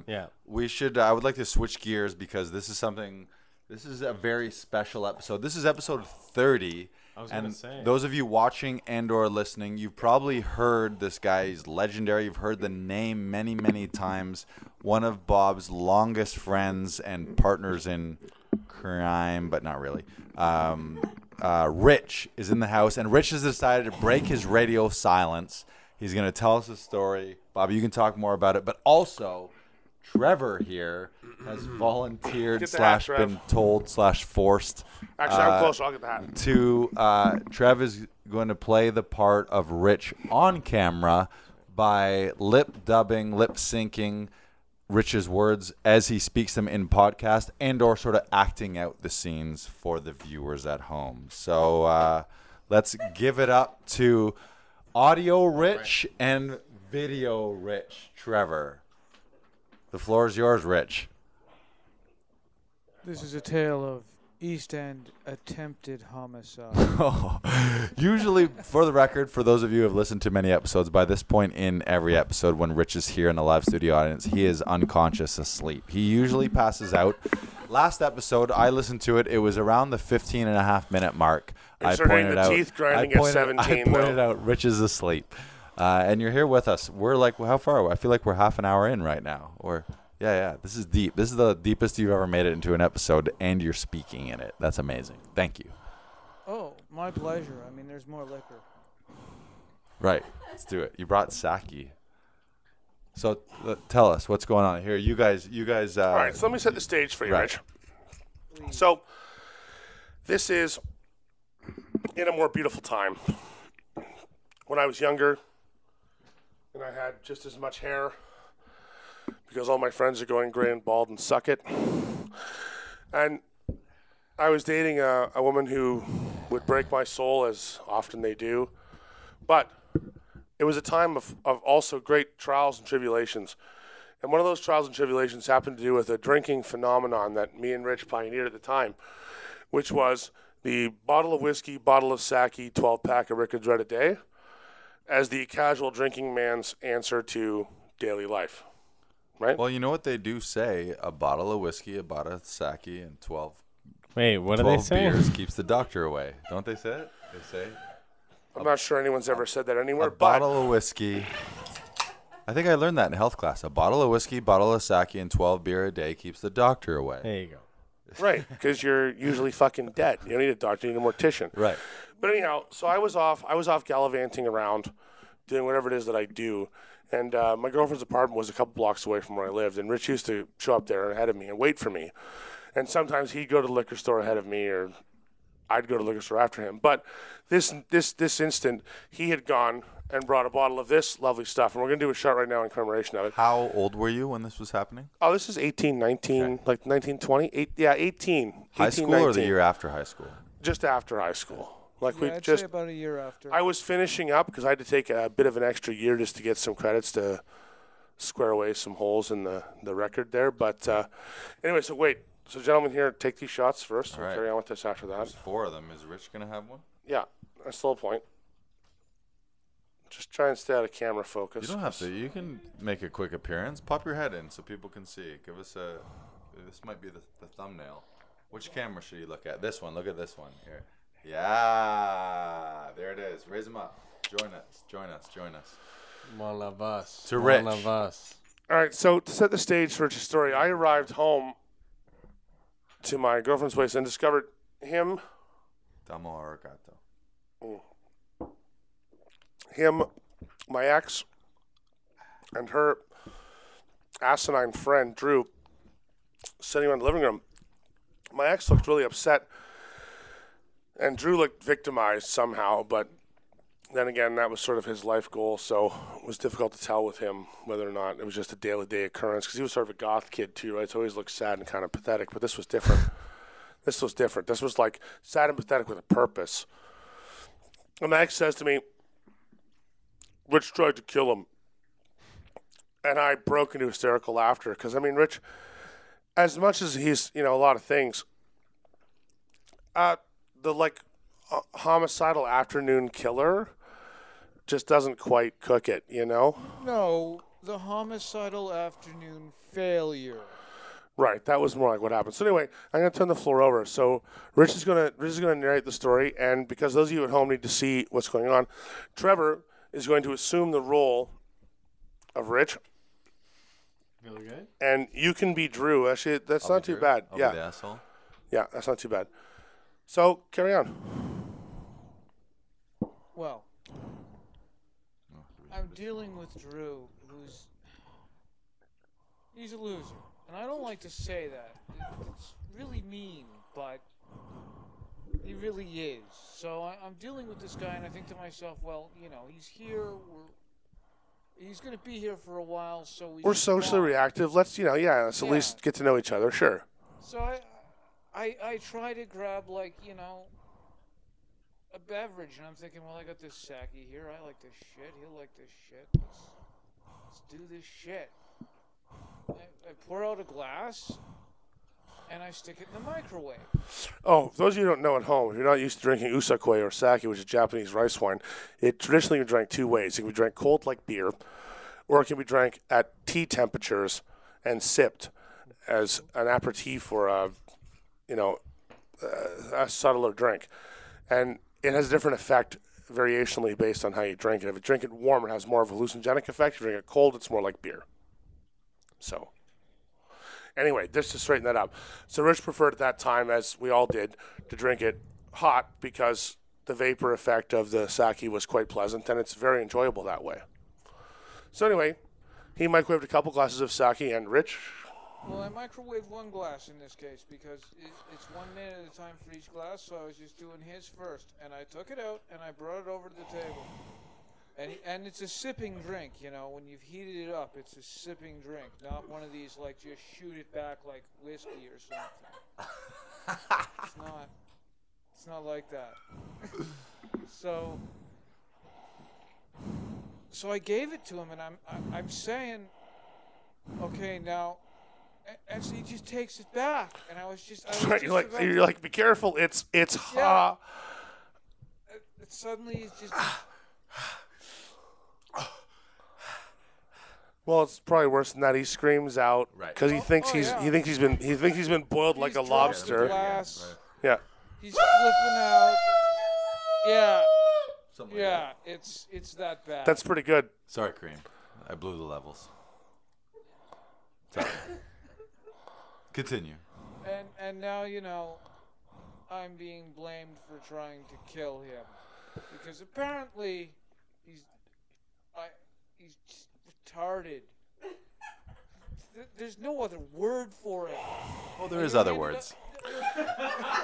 Yeah. We should, I would like to switch gears because this is a very special episode. This is episode 30. I was going And to say. those of you watching and or listening, you've probably heard this guy. He's legendary. You've heard the name many, many times. One of Bob's longest friends and partners in crime, but not really. Rich is in the house, and Rich has decided to break his radio silence. He's going to tell us a story. Bob, you can talk more about it, but also Trevor here has volunteered Get the hat, / been told / forced actually, I'm close. I'll get the hat. to Trev is going to play the part of Rich on camera by lip syncing Rich's words as he speaks them in podcast and or sort of acting out the scenes for the viewers at home. So let's give it up to audio Rich and video Rich Trevor. The floor is yours, Rich. This is a tale of East End attempted homicide. Usually, for the record, for those of you who have listened to many episodes, by this point in every episode when Rich is here in the live studio audience, he is unconscious asleep. He usually passes out. Last episode, I listened to it. It was around the 15.5-minute mark. You're starting the teeth grinding at 17, I pointed out Rich is asleep. And you're here with us. We're like, how far are we? I feel like we're half an hour in right now. Yeah. This is deep. This is the deepest you've ever made it into an episode, and you're speaking in it. That's amazing. Thank you. Oh, my pleasure. I mean, there's more liquor. Right. Let's do it. You brought sake. So tell us what's going on here. You guys. All right, so let me set the stage for you, right. Rich. So this is in a more beautiful time. When I was younger, and I had just as much hair, because all my friends are going gray and bald and suck it. And I was dating a woman who would break my soul, as often they do. But it was a time of also great trials and tribulations. And one of those trials and tribulations happened to do with a drinking phenomenon that me and Rich pioneered at the time, which was the bottle of whiskey, bottle of sake, 12-pack of Rickard's Red a day, as the casual drinking man's answer to daily life. Right? Well, you know what they do say: a bottle of whiskey, a bottle of sake, and 12 Wait, what do they say? beers keeps the doctor away. Don't they say it? They say I'm not sure anyone's ever said that anywhere, a but bottle of whiskey. I think I learned that in health class. A bottle of whiskey, bottle of sake, and 12 beer a day keeps the doctor away. There you go. right, because you're usually fucking dead. You don't need a doctor, you need a mortician. Right. But anyhow, so I was off gallivanting around, doing whatever it is that I do. And my girlfriend's apartment was a couple blocks away from where I lived, and Rich used to show up there ahead of me and wait for me. And sometimes he'd go to the liquor store ahead of me, or I'd go to the liquor store after him. But this instant, he had gone and brought a bottle of this lovely stuff, and we're going to do a shot right now in commemoration of it. How old were you when this was happening? Oh, this is 18, 19, Okay. like 19, 20? 18. High 18, school 19. or the year after high school? Just after high school. Like Yeah, I'd say about a year after. I was finishing up because I had to take a bit of an extra year just to get some credits to square away some holes in the record there. But anyway, so wait. So gentlemen here, take these shots first. All We'll right. carry on with this after that. There's 4 of them. Is Rich going to have one? Yeah, that's the whole point. Just try and stay out of camera focus. You don't have to. You can make a quick appearance. Pop your head in so people can see. Give us this might be the thumbnail. Which camera should you look at? This one. Look at this one. Here. Yeah. There it is. Raise them up. Join us. One of us. To One Rich. of us. All right, so to set the stage for Rich's story, I arrived home to my girlfriend's place and discovered him, Tamo arigato. my ex, and her asinine friend, Drew, sitting around the living room. My ex looked really upset, and Drew looked victimized somehow, but then again, that was sort of his life goal, so it was difficult to tell with him whether or not it was just a daily occurrence, because he was sort of a goth kid too, right? So he always looked sad and kind of pathetic, but this was different. This was like sad and pathetic with a purpose. And my ex says to me, Rich tried to kill him. And I broke into hysterical laughter, because, I mean, Rich, as much as he's, a lot of things, homicidal afternoon killer just doesn't quite cook it, No, the homicidal afternoon failure. Right, that was more like what happened. So anyway, I'm going to turn the floor over. So Rich is going to narrate the story, and because those of you at home need to see what's going on, Trevor is going to assume the role of Rich, Really good. and you can be Drew. Actually, that's I'll not be too Drew. bad. I'll Yeah, be the asshole. yeah, that's not too bad. So carry on. Well, I'm dealing with Drew, he's a loser. And I don't like to say that. It's really mean, but he really is. So I'm dealing with this guy, and I think to myself, well, he's here. He's going to be here for a while, so We're socially reactive. Let's, let's at Yeah. least get to know each other. Sure. So I try to grab, a beverage, and I'm thinking, well, I got this sake here. I like this shit. He'll like this shit. Let's do this shit. I pour out a glass, and I stick it in the microwave. Oh, for those of you who don't know at home, if you're not used to drinking usakoi or sake, which is Japanese rice wine, it traditionally can be drank two ways. It can be drank cold like beer, or it can be drank at tea temperatures and sipped as an aperitif or a subtler drink. And it has a different effect variationally based on how you drink it. If you drink it warm, it has more of a hallucinogenic effect. If you drink it cold, it's more like beer. So, anyway, just to straighten that up. So Rich preferred at that time, as we all did, to drink it hot because the vapor effect of the sake was quite pleasant, and it's very enjoyable that way. So anyway, he microwaved a couple glasses of sake, and Rich, Well, I microwaved one glass in this case because it's 1 minute at a time for each glass, so I was just doing his first. And I took it out, and I brought it over to the table. And it's a sipping drink, when you've heated it up, it's a sipping drink, not one of these, just shoot it back like whiskey or something. It's not like that. So I gave it to him, and I'm saying, okay, now, and so he just takes it back, and I was just you're like, be careful, it's hot. Suddenly it's just. Well, it's probably worse than that. He screams out because he thinks he's been boiled like a dropped the lobster. glass. Yeah. He's flipping out. Yeah. Something like Yeah. It's that bad. That's pretty good. Sorry, Karim. I blew the levels. Sorry. Continue. And now I'm being blamed for trying to kill him because apparently he's just retarded. There's no other word for it. Oh, there is other words.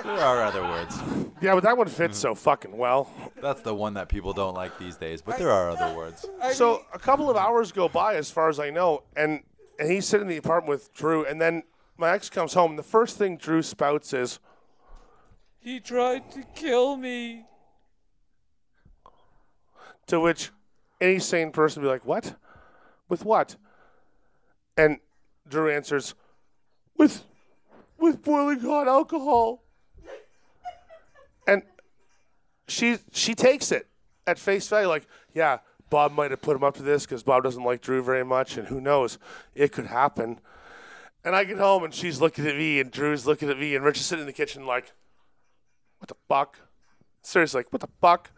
There are other words. Yeah, but that one fits so fucking well. That's the one that people don't like these days, but there are other words. So a couple of hours go by, as far as I know, and he's sitting in the apartment with Drew, and then my ex comes home. The first thing Drew spouts is, He tried to kill me. to which any sane person would be like, what? With what? And Drew answers, with boiling hot alcohol. And she takes it at face value, like, yeah, Bob might have put him up to this because Bob doesn't like Drew very much, and who knows, it could happen. And I get home, and she's looking at me, and Drew's looking at me, and Rich is sitting in the kitchen like, what the fuck? Seriously, like, what the fuck?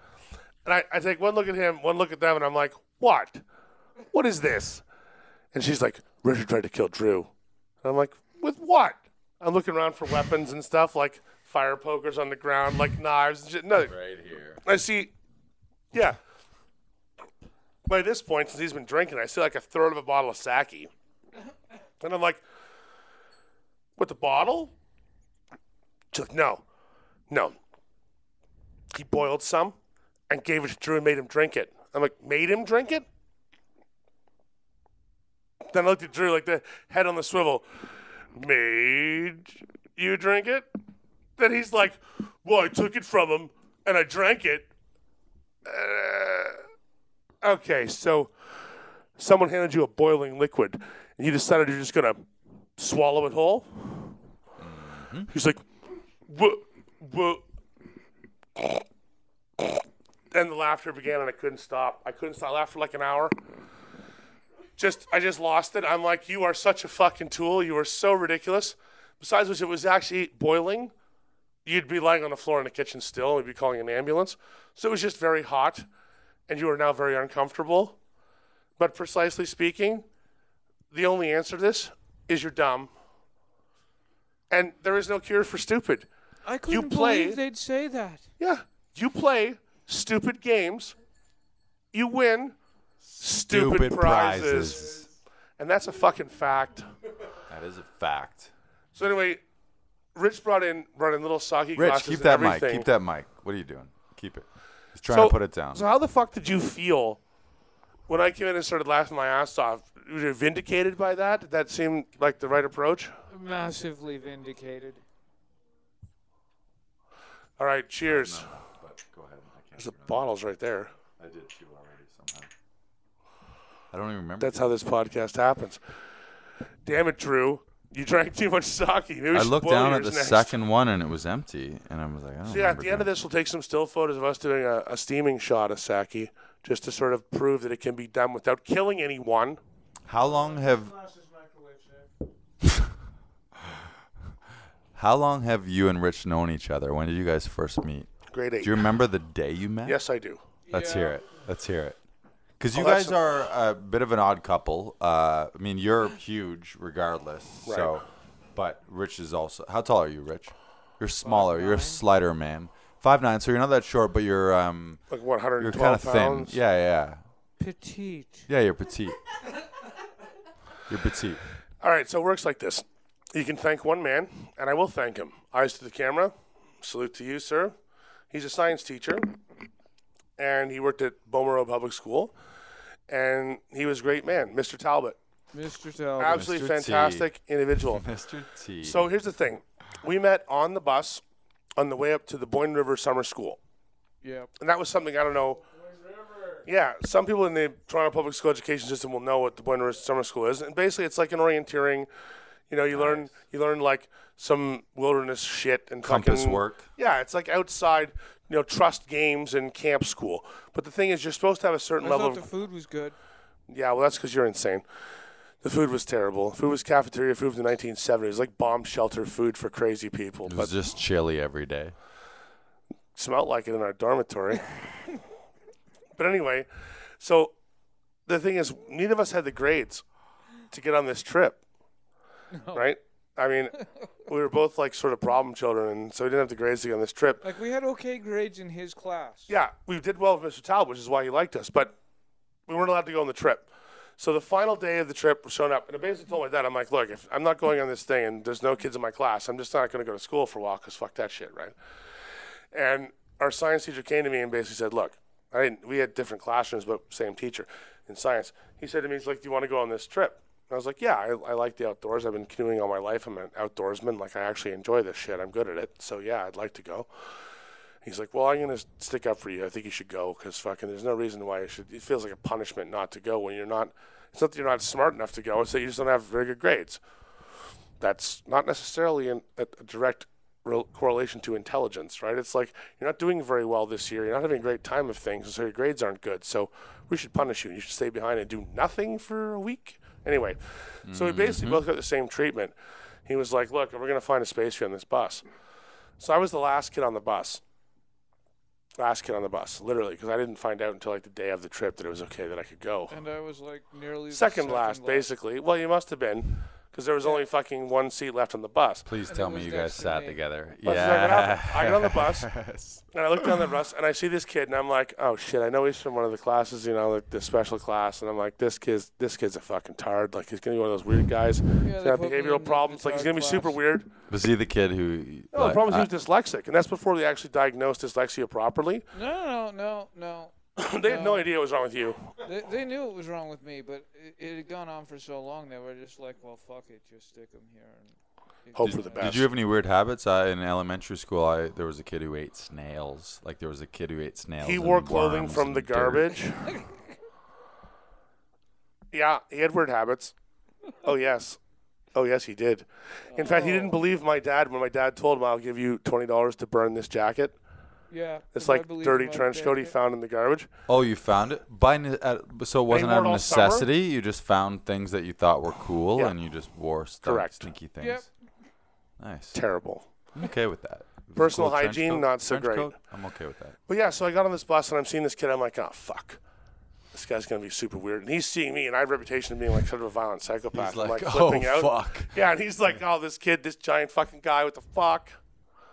And I take one look at him, one look at them, and I'm like, what? What is this? And she's like, Richard tried to kill Drew. And I'm like, with what? I'm looking around for weapons and stuff, like fire pokers on the ground, like knives and shit. No. Right here. I see, yeah. By this point, since he's been drinking, I see like a third of a bottle of sake. And I'm like, with the bottle? She's like, no. He boiled some and gave it to Drew and made him drink it. I'm like, made him drink it? Then I looked at Drew like the head on the swivel. Made you drink it? Then he's like, well, I took it from him and I drank it. Okay, so someone handed you a boiling liquid and you decided you're just going to swallow it whole? Mm-hmm. He's like, what? And the laughter began and I couldn't stop. I laughed for like an hour. I just lost it. I'm like, you are such a fucking tool. You are so ridiculous. Besides which, it was actually boiling. You'd be lying on the floor in the kitchen still. We'd be calling an ambulance. So it was just very hot, and you are now very uncomfortable. But precisely speaking, the only answer to this is you're dumb. And there is no cure for stupid. I couldn't believe they'd say that. Yeah. You play stupid games. You win stupid prizes. And that's a fucking fact. That is a fact. So anyway, Rich brought in little sake Rich, glasses keep that and everything. mic. Keep that mic. What are you doing? Keep it. He's trying to put it down. So how the fuck did you feel when I came in and started laughing my ass off? Were you vindicated by that? Did that seem like the right approach? Massively vindicated. All right, cheers. No, but go ahead. There's the bottles right there. I did too already somehow. I don't even remember. That's how this podcast happens. Damn it, Drew. You drank too much sake. Maybe we I should looked boil down at yours the next. second one and it was empty, and I was like, I don't So yeah, at the end of this. this, we'll take some still photos of us doing a steaming shot of sake, just to sort of prove that it can be done without killing anyone. How long have you and Rich known each other? When did you guys first meet? Grade 8. Do you remember the day you met? Yes, I do. Let's hear it. Let's hear it. Because you that's guys are a bit of an odd couple. I mean, you're huge regardless. Right. So, but Rich is also. How tall are you, Rich? You're smaller. You're a slighter man. 5'9", so you're not that short, but you're Like, what, 112 you're kind of thin. pounds? Yeah. Petite. Yeah, you're petite. You're petite. All right, so it works like this. You can thank one man, and I will thank him. Eyes to the camera. Salute to you, sir. He's a science teacher, and he worked at Beaumont Public School, and he was a great man, Mr. Talbot. Mr. Talbot. Absolutely Mr. T. fantastic individual. Mr. T. So here's the thing. We met on the bus on the way up to the Boyne River Summer School. Yep. And that was something, I don't know. Yeah, some people in the Toronto Public School education system will know what the Boyne River Summer School is. And basically it's like an orienteering. You know, you learn like some wilderness shit and Compass fucking work. Yeah, it's like outside, trust games and camp school. But the thing is, you're supposed to have a certain I level thought of. the food was good. Yeah, well, that's because you're insane. The food was terrible. Food was cafeteria food from the 1970s. It was like bomb shelter food for crazy people. It But was just chili every day. smelled like it in our dormitory. But anyway, so the thing is, neither of us had the grades to get on this trip, right? I mean, we were both like sort of problem children, and so we didn't have the grades to get on this trip. Like, we had okay grades in his class. Yeah, we did well with Mr. Talbot, which is why he liked us, but we weren't allowed to go on the trip. So the final day of the trip, we're showing up, and I basically told my dad, I'm like, look, if I'm not going on this thing and there's no kids in my class, I'm just not going to go to school for a while because fuck that shit, right? And our science teacher came to me and basically said, look, we had different classrooms, but same teacher in science. He said to me, he's like, do you want to go on this trip? And I was like, yeah, I like the outdoors. I've been canoeing all my life. I'm an outdoorsman. Like, I actually enjoy this shit. I'm good at it. So, yeah, I'd like to go. He's like, well, I'm going to stick up for you. I think you should go because fucking there's no reason why you should. It feels like a punishment not to go when you're not. It's not that you're not smart enough to go. It's that you just don't have very good grades. That's not necessarily a direct correlation to intelligence, right? It's like you're not doing very well this year. You're not having a great time of things, so your grades aren't good. So we should punish you. You should stay behind and do nothing for a week. Anyway, so we basically both got the same treatment. He was like, look, we're going to find a space for you on this bus. So I was the last kid on the bus. Last kid on the bus, literally, because I didn't find out until like the day of the trip that it was okay that I could go. And I was like nearly the Second last, basically. Well, you must have been, because there was only fucking one seat left on the bus. Please And tell it me was you next guys to sat me. together. But it's like, what happened? I get on the bus, Yes. and I look down the bus, and I see this kid, and I'm like, oh shit, I know he's from one of the classes, you know, like the special class, and I'm like, this kid's a fucking tard. Like, he's gonna be one of those weird guys. Yeah, He's they gonna have put me in behavioral the problems. Like, he's gonna be tard super class. weird. Was he the kid who? No, the problem is he was dyslexic, and that's before they actually diagnosed dyslexia properly. No. They had no idea what was wrong with you. They knew it was wrong with me, but it had gone on for so long they were just like, well, fuck it, just stick him here. And Hope for the best. Did you have any weird habits? In elementary school, there was a kid who ate snails. Like there was a kid who ate snails. He and wore clothing worms from and the dirt. garbage. Yeah, he had weird habits. Oh, yes, he did. In fact, he didn't believe my dad when my dad told him, I'll give you $20 to burn this jacket. Yeah. This, if I like, believe dirty in my trench coat he dad- found in the garbage. Oh, you found it so it wasn't wore out it of all summer? necessity. You just found things that you thought were cool, Yeah. and you just wore Correct. stinky things. Yep. Nice. Terrible. I'm okay with that. If it's a Personal cool trench hygiene, coat- not so trench great. coat, I'm okay with that. But, yeah, so I got on this bus, and I'm seeing this kid. I'm like, oh, fuck. This guy's going to be super weird. And he's seeing me, and I have a reputation of being, like, sort of a violent psychopath. He's like, I'm, flipping oh, out. fuck. Yeah, and he's like, oh, this kid, this giant fucking guy, what the fuck?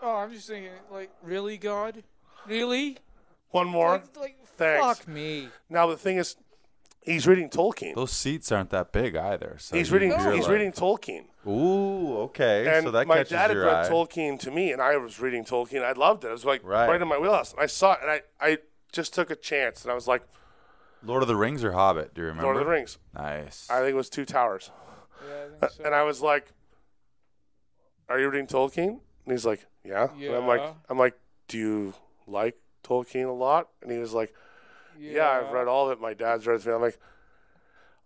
Oh, I'm just thinking, like, really, God? Really? One more. Like Thanks. fuck me. Now, the thing is, he's reading Tolkien. Those seats aren't that big either. So He's you're reading like- Tolkien. Ooh, okay. And so that my catches dad had your read eye. Tolkien to me, and I was reading Tolkien. I loved it. It was like Right. right in my wheelhouse. And I saw it, and I just took a chance, and I was like, Lord of the Rings or Hobbit? Do you remember? Lord of the Rings. Nice. I think it was Two Towers. Yeah, I think so. And I was like, are you reading Tolkien? And he's like, yeah. And I'm like, do you like Tolkien a lot? And he was like, yeah, I've read all of it. My dad's read it. I'm like,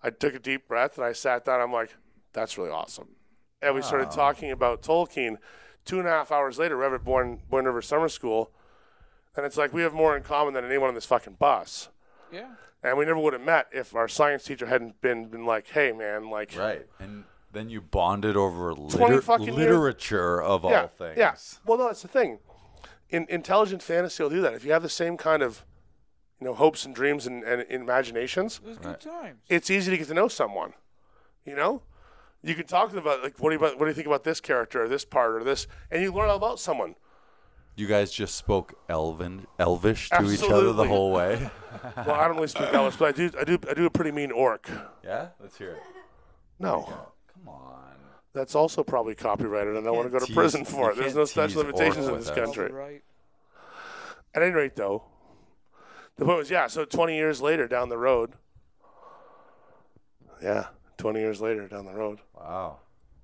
I took a deep breath, and I sat down. I'm like, that's really awesome. And we started talking about Tolkien. 2.5 hours later, we're at Boyne River Summer School, and it's like we have more in common than anyone on this fucking bus. Yeah. And we never would have met if our science teacher hadn't been like, hey, man, like. Right. And then you bonded over 20 fucking years. literature of all things. Yeah. Well, no, that's the thing. In intelligent fantasy will do that. If you have the same kind of, hopes and dreams and imaginations, It was good times. it's easy to get to know someone. You can talk to them about, like, what do you think about this character or this part or this, and you learn all about someone. You guys just spoke Elvish to each other the Absolutely. whole way. Well, I don't really speak Elvish, but I do a pretty mean orc. Yeah? Let's hear it. No. Come on. That's also probably copyrighted, and I want to go to tease- prison for it. you There's can't no special tease limitations orcs in with this us. country. Right. At any rate, though, the point was, so 20 years later down the road, 20 years later down the road, Wow.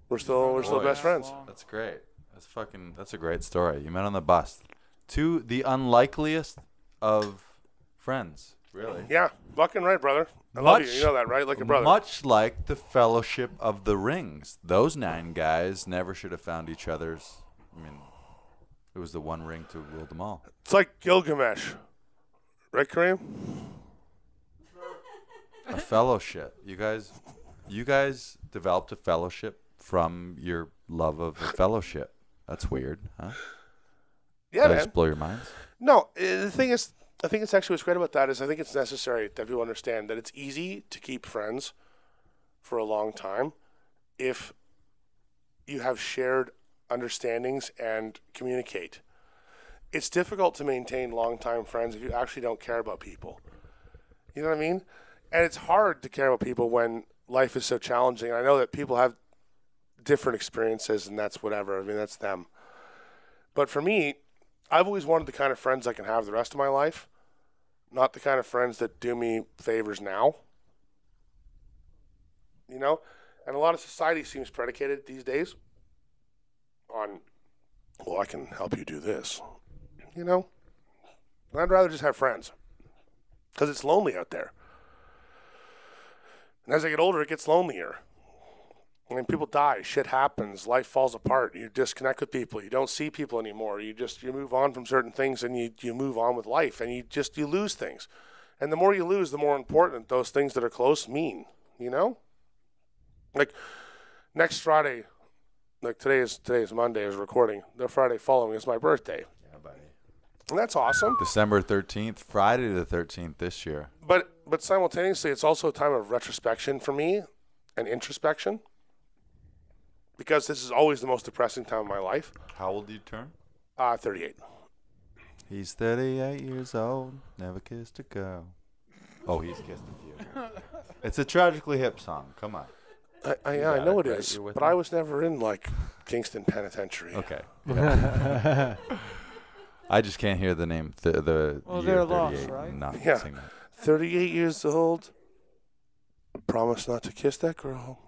we're still Boy. best friends. That's great. That's a great story. You met on the bus. To the unlikeliest of friends, really. Yeah, fucking right, brother. I love you. You know that, right? Like a brother. Much like the Fellowship of the Rings. Those 9 guys never should have found each other's. I mean, it was the one ring to rule them all. It's like Gilgamesh. Right, Karim? A fellowship. You guys developed a fellowship from your love of a fellowship. That's weird, huh? Yeah, Did I man. just blow your minds? No, the thing is, I think it's actually what's great about that is I think it's necessary that people understand that it's easy to keep friends for a long time if you have shared understandings and communicate. It's difficult to maintain long-time friends if you actually don't care about people. You know what I mean? And it's hard to care about people when life is so challenging. I know that people have different experiences, and that's whatever. I mean, that's them. But for me, I've always wanted the kind of friends I can have the rest of my life, not the kind of friends that do me favors now. And a lot of society seems predicated these days on, well, I can help you do this. And I'd rather just have friends because it's lonely out there. And as I get older, it gets lonelier. I mean, people die, shit happens, life falls apart. You disconnect with people. You don't see people anymore. You move on from certain things, and you move on with life, and you lose things. And the more you lose, the more important those things that are close mean. Like next Friday, like today is Monday, is recording. The Friday following is my birthday. Yeah, buddy. And that's awesome. December 13th, Friday the 13th this year. But simultaneously, it's also a time of retrospection for me and introspection, because this is always the most depressing time of my life. How old do you turn? 38. He's 38 years old, never kissed a girl. Oh, he's kissed a few. It's a tragically hip song. Come on. I got know it, it right? is, You're with but me? I was never in, like, Kingston Penitentiary. Okay. I just can't hear the name. The Well, year they're 38 lost, right? and not Yeah. sing that. 38 years old. Promise not to kiss that girl.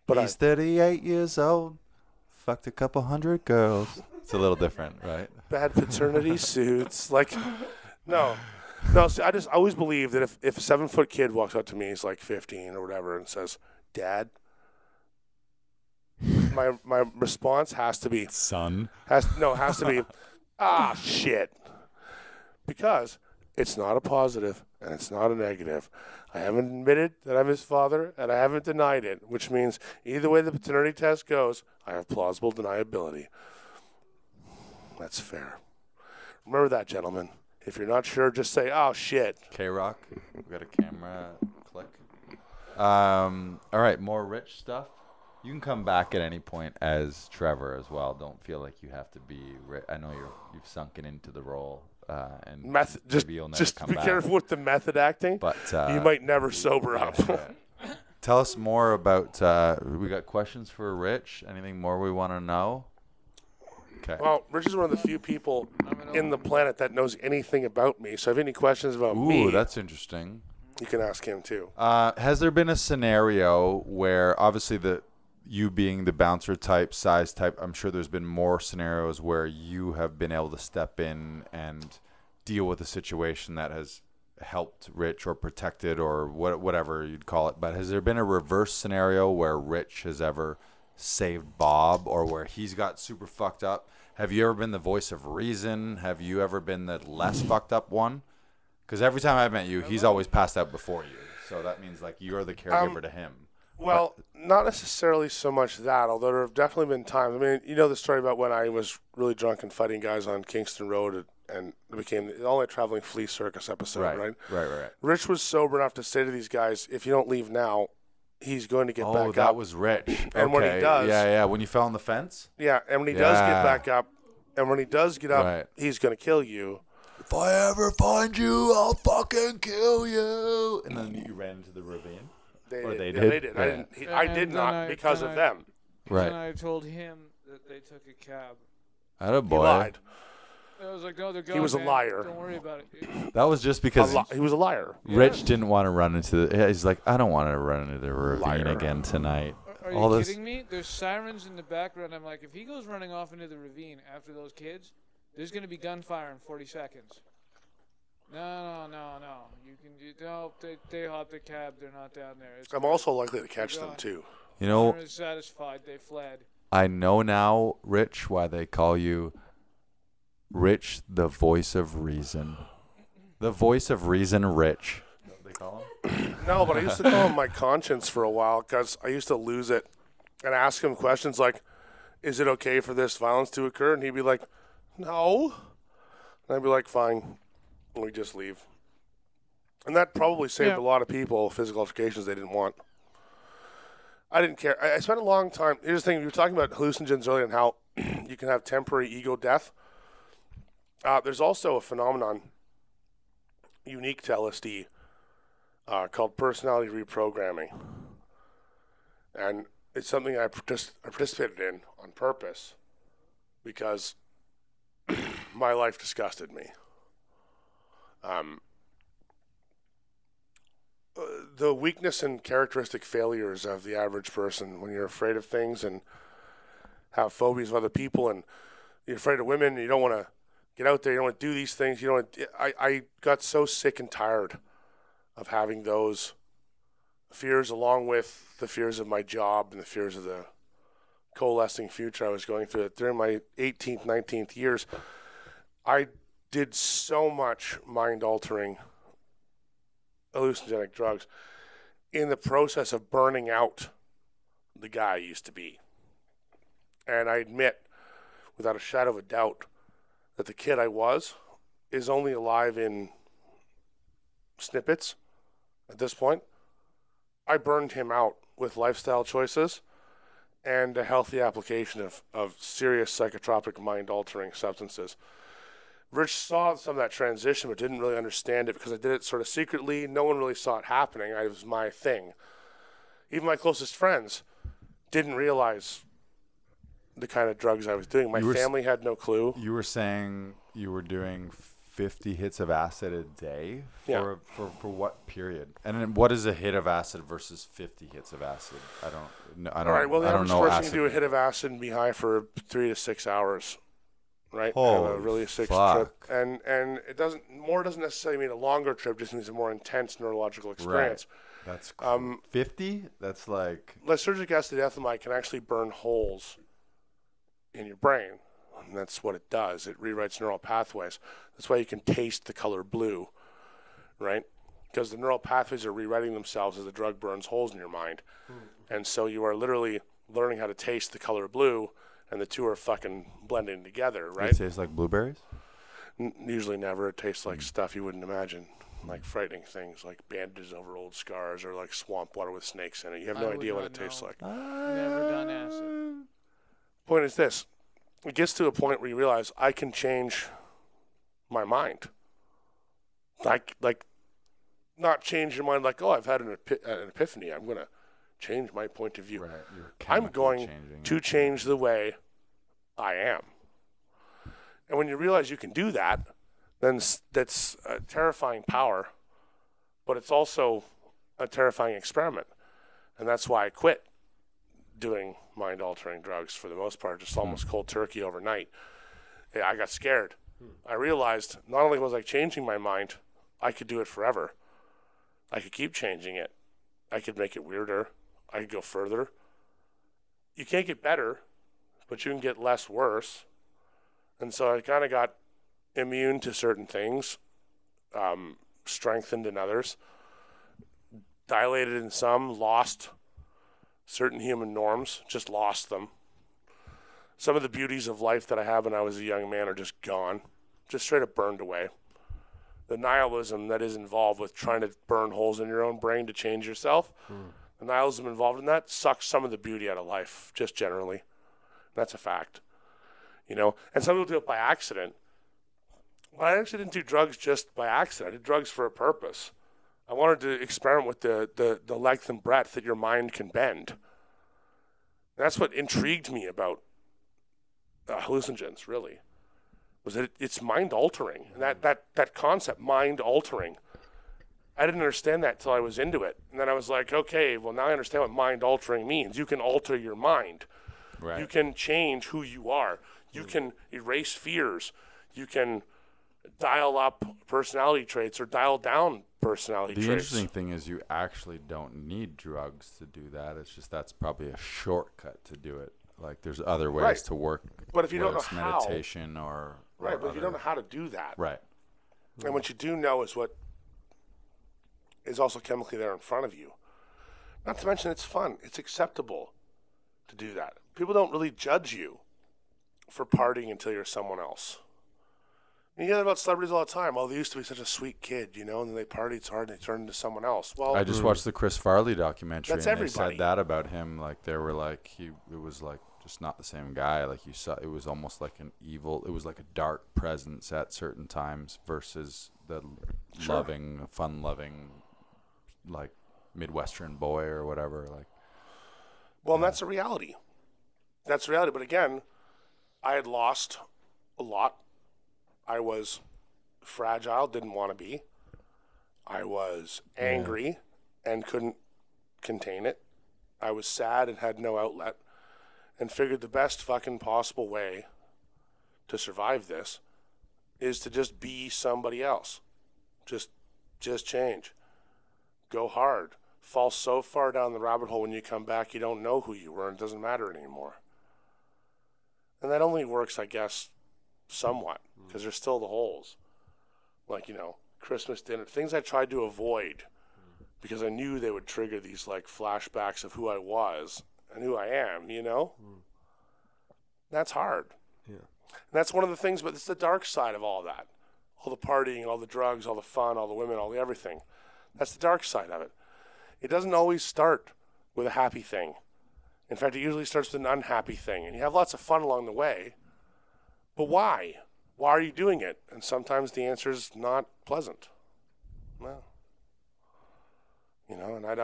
But He's 38 years old. Fucked a couple hundred girls. It's a little different, right? bad paternity suits. Like, no. See, I always believe that if a 7-foot kid walks up to me, he's like 15 or whatever, and says, "Dad," my response has to be, Son. has to be, "Ah, shit," because it's not a positive and it's not a negative. I haven't admitted that I'm his father, and I haven't denied it, which means either way the paternity test goes, I have plausible deniability. That's fair. Remember that, gentlemen. If you're not sure, just say, "Oh, shit." K-Rock. We got a camera. Click. All right, more Rich stuff. You can come back at any point as Trevor as well. Don't feel like you have to be Rich. I know you've sunken into the role. And maybe you'll never Just come be back. careful with the method acting. But You might never sober up. Tell us more about. We got questions for Rich. Anything more we want to know? Okay. Well, Rich is one of the few people in the planet that knows anything about me. So if you have any questions about me, Ooh, that's interesting. you can ask him too. Has there been a scenario where, obviously, you being the bouncer type, size type, I'm sure there's been more scenarios where you have been able to step in and deal with a situation that has helped Rich or protected or whatever you'd call it. But has there been a reverse scenario where Rich has ever saved Bob, or where he's got super fucked up? Have you ever been the voice of reason? Have you ever been the less fucked up one? Because every time I've met you, he's always passed out before you. So that means like you're the caregiver to him. Well, not necessarily so much that, although there have definitely been times. I mean, you know the story about when I was really drunk and fighting guys on Kingston Road, and it became the only traveling flea circus episode, right? Right. Rich was sober enough to say to these guys, "If you don't leave now, he's going to get back Oh, up." that was Rich. And when he Okay. does- Yeah. When you fell on the fence? Yeah, and when he does get Yeah. back up, Right. he's going to kill you. If I ever find you, I'll fucking kill you. And then you ran into the ravine. They Or did. they Yeah, did? they did. Yeah. I did And not then because of them. Right. And I told him that they took a cab. He Attaboy. lied. I was like, "No, they're going." He was a man. liar. Don't worry about it. That was just because He was a liar. Rich didn't want to run into the. He's like, I don't want to run into the ravine Liar. again tonight. Are All you this- kidding me? There's sirens in the background. I'm like, if he goes running off into the ravine after those kids, there's going to be gunfire in 40 seconds. No. You can do. No, they hopped the cab. They're not down there. It's I'm also likely to catch them, too. You know, They're satisfied. They fled. I know now, Rich, why they call you Rich, the voice of reason. The voice of reason, Rich. They call him? No, but I used to call him my conscience for a while because I used to lose it and ask him questions like, "Is it okay for this violence to occur?" And he'd be like, "No." And I'd be like, "Fine." And we just leave. And that probably saved a lot of people physical altercations they didn't want. I didn't care. I spent a long time. Here's the thing. You were talking about hallucinogens earlier and how you can have temporary ego death. There's also a phenomenon unique to LSD called personality reprogramming. And it's something I participated in on purpose because my life disgusted me. The weakness and characteristic failures of the average person when you're afraid of things and have phobias of other people and you're afraid of women and you don't want to get out there, you don't want to do these things. I got so sick and tired of having those fears along with the fears of my job and the fears of the coalescing future I was going through. During my 18th, 19th years, I did so much mind-altering hallucinogenic drugs in the process of burning out the guy I used to be. And I admit, without a shadow of a doubt, that the kid I was is only alive in snippets at this point. I burned him out with lifestyle choices and a healthy application of serious psychotropic mind-altering substances. Rich saw some of that transition but didn't really understand it because I did it sort of secretly. No one really saw it happening. It was my thing. Even my closest friends didn't realize the kind of drugs I was doing. My family had no clue. You were saying you were doing 50 hits of acid a day for what period? And then what is a hit of acid versus 50 hits of acid? I don't All right, well, the I don't average know person acid. can do a hit of acid and be high for 3 to 6 hours, right? Holy Have a really sick fuck. trip. And it doesn't necessarily mean a longer trip, just means a more intense neurological experience. Right. That's cool. 50? That's like... Lysergic acid ethylamide can actually burn holes in your brain. And that's what it does. It rewrites neural pathways. That's why you can taste the color blue, right? Because the neural pathways are rewriting themselves as the drug burns holes in your mind. And so you are literally learning how to taste the color blue, and the two are fucking blending together, right? It tastes like blueberries? Usually never. It tastes like stuff you wouldn't imagine, like frightening things, like bandages over old scars or like swamp water with snakes in it. You have no idea what it tastes like. Never done acid. Point is this. It gets to a point where you realize I can change my mind. Like not change your mind like, oh, I've had an epiphany. I'm going to change my point of view. Right. I'm going to change the way I am. And when you realize you can do that, then that's a terrifying power, but it's also a terrifying experiment. And that's why I quit doing mind-altering drugs for the most part, just almost cold turkey overnight. Yeah, I got scared. I realized not only was I changing my mind, I could do it forever. I could keep changing it. I could make it weirder. I could go further. You can't get better, but you can get less worse. And so I kind of got immune to certain things, strengthened in others, dilated in some, lost certain human norms, just lost them. Some of the beauties of life that I had when I was a young man are just gone, just straight up burned away. The nihilism that is involved with trying to burn holes in your own brain to change yourself, the nihilism involved in that sucks some of the beauty out of life, just generally. That's a fact. You know, and some people do it by accident. But I actually didn't do drugs just by accident. I did drugs for a purpose. I wanted to experiment with the length and breadth that your mind can bend. And that's what intrigued me about hallucinogens, really, was that it's mind-altering. And that concept, mind-altering, I didn't understand that till I was into it. And then I was like, okay, well, now I understand what mind-altering means. You can alter your mind. Right. You can change who you are. You can erase fears. You can dial up personality traits or dial down personality traits. The interesting thing is you actually don't need drugs to do that. It's just that's probably a shortcut to do it. Like there's other ways to work. But if you don't know it's how, meditation or right, but if you don't know how to do that, right, and what you do know is what is also chemically there in front of you. Not to mention it's fun. It's acceptable to do that. People don't really judge you for partying until you're someone else. You hear that about celebrities all the time. Oh, they used to be such a sweet kid, you know, and then they partied so hard and they turned into someone else. Well, I just watched the Chris Farley documentary. That's and everybody. They said that about him. Like they were like it was like just not the same guy. Like you saw, it was almost like an evil. It was like a dark presence at certain times versus the loving, fun-loving, like Midwestern boy or whatever. Like, well, and that's a reality. That's reality. But again, I had lost a lot. I was fragile, didn't want to be. I was angry and couldn't contain it. I was sad and had no outlet and figured the best fucking possible way to survive this is to just be somebody else. Just change. Go hard. Fall so far down the rabbit hole when you come back you don't know who you were and it doesn't matter anymore. And that only works, I guess, somewhat, because there's still the holes. Like, you know, Christmas dinner, things I tried to avoid because I knew they would trigger these, like, flashbacks of who I was and who I am, you know? That's hard. Yeah. And that's one of the things, but it's the dark side of all that. all the partying, all the drugs, all the fun, all the women, all the everything. That's the dark side of it. It doesn't always start with a happy thing. In fact, it usually starts with an unhappy thing. And you have lots of fun along the way. But why? Why are you doing it? And sometimes the answer is not pleasant. No. You know, and I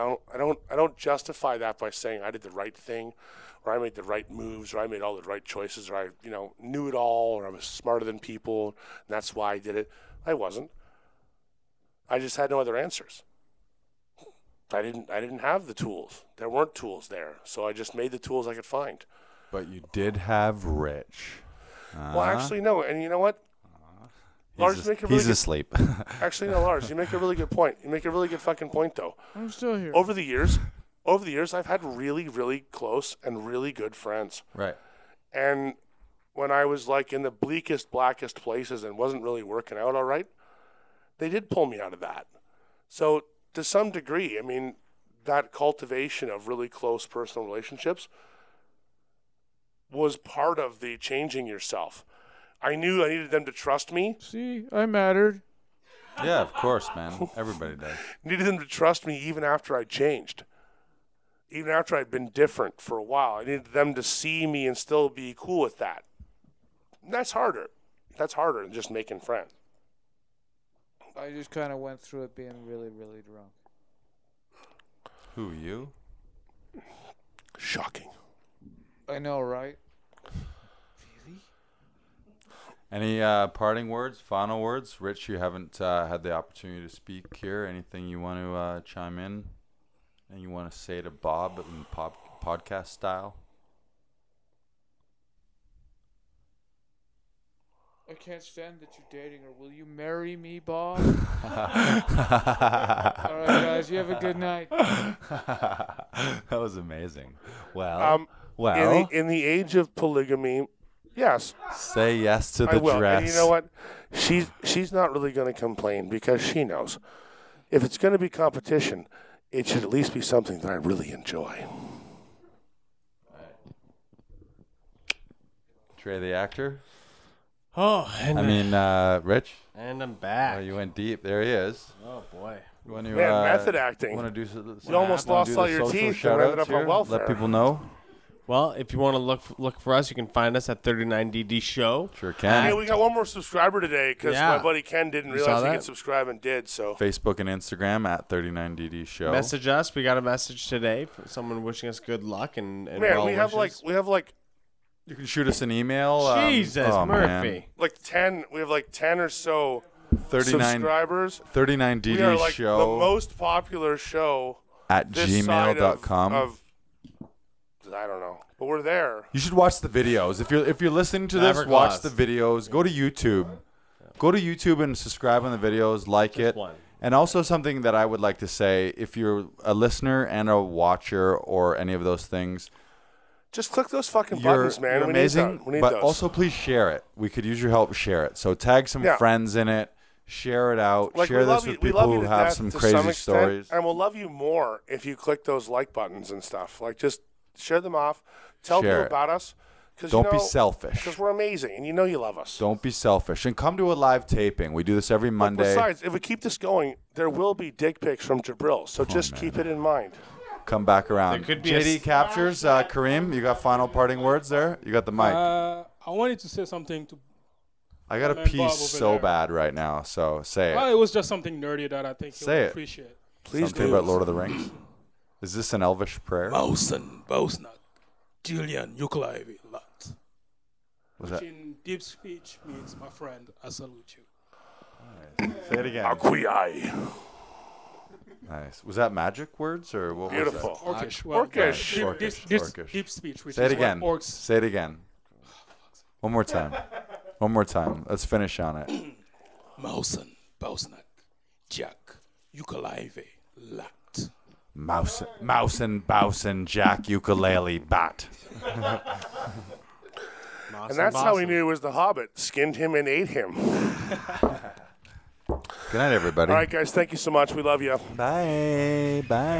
don't justify that by saying I did the right thing, or I made the right moves, or I made all the right choices, or I, knew it all, or I was smarter than people, and that's why I did it. I wasn't. I just had no other answers. I didn't have the tools. There weren't tools there, so I just made the tools I could find. But you did have Rich. Well, actually, no. And you know what? Lars, he's asleep. Actually, no, Lars, you make a really good point. You make a really good fucking point, though. I'm still here. Over the years, I've had really, really close and really good friends. Right. And when I was like in the bleakest, blackest places and wasn't really working out all right, they did pull me out of that. So to some degree, I mean, that cultivation of really close personal relationships was part of the changing yourself. I knew I needed them to trust me. See, I mattered. Yeah, of course, man. Everybody does. Needed them to trust me even after I changed. Even after I'd been different for a while. I needed them to see me and still be cool with that. And that's harder. That's harder than just making friends. I just kind of went through it being really, really drunk. Who, you? Shocking. I know, right? Any parting words, final words? Rich, you haven't had the opportunity to speak here. Anything you want to chime in? And you want to say to Bob in podcast style? I can't stand that you're dating her. Will you marry me, Bob? All right, guys. You have a good night. That was amazing. Well, in the age of polygamy, yes. Say yes to I the will. dress. And you know what? She's not really going to complain because she knows if it's going to be competition, it should at least be something that I really enjoy. Trey, the actor. Oh, and Rich. And I'm back. Oh, you went deep. There he is. Oh boy. You want to, Man, method acting. Want to do some, you almost lost all your teeth and ended up on welfare. Let people know. Well, if you want to look for us, you can find us at 39DD Show. Sure can. Hey, we got one more subscriber today because my buddy Ken didn't realize he could subscribe and did. So Facebook and Instagram at 39DD Show. Message us. We got a message today from someone wishing us good luck and man, we have like. You can shoot us an email. Jesus, Murphy. Man. Like 10. We have like 10 or so 39 subscribers. 39DD we are like Show. The most popular show at gmail.com. I don't know, but we're there. You should watch the videos. If you're listening to this, watch the videos. Go to YouTube. Go to YouTube and subscribe on the videos. Like it. And also something that I would like to say, if you're a listener and a watcher or any of those things, just click those fucking buttons, man. You're amazing, we need but those. Also please share it. We could use your help. Share it. So tag some friends in it. Share it out. Like share this with people who have some crazy stories. And we'll love you more if you click those like buttons and stuff. Like just share them off. Tell people about us. Don't be selfish. Because we're amazing, and you love us. Don't be selfish. And come to a live taping. We do this every Monday. Besides, if we keep this going, there will be dick pics from Jabril. So just keep it in mind. Come back around. JD captures. Karim, you got final parting words there? You got the mic. I wanted to say something to. I got a piece so bad right now, so say it. Well, it was just something nerdy that I think you'll appreciate. Please something about Lord of the Rings. Is this an Elvish prayer? Mausen, Bausnak, Julian, Yuklaivi, Lot. Which in deep speech means, my friend, I salute you. Right. Say it again. Aquiai. Nice. Was that magic words or what Beautiful. was that? Orcish. Well, Orcish. Deep speech. Which Say it is again. Orcs. Say it again. One more time. One more time. Let's finish on it. Mausen, Bausnak, Jack, Ukulele, Lat. Mousen, Bousen, Jack, ukulele, bat. And that's how we knew it was the Hobbit. Skinned him and ate him. Good night, everybody. All right, guys. Thank you so much. We love you. Bye. Bye.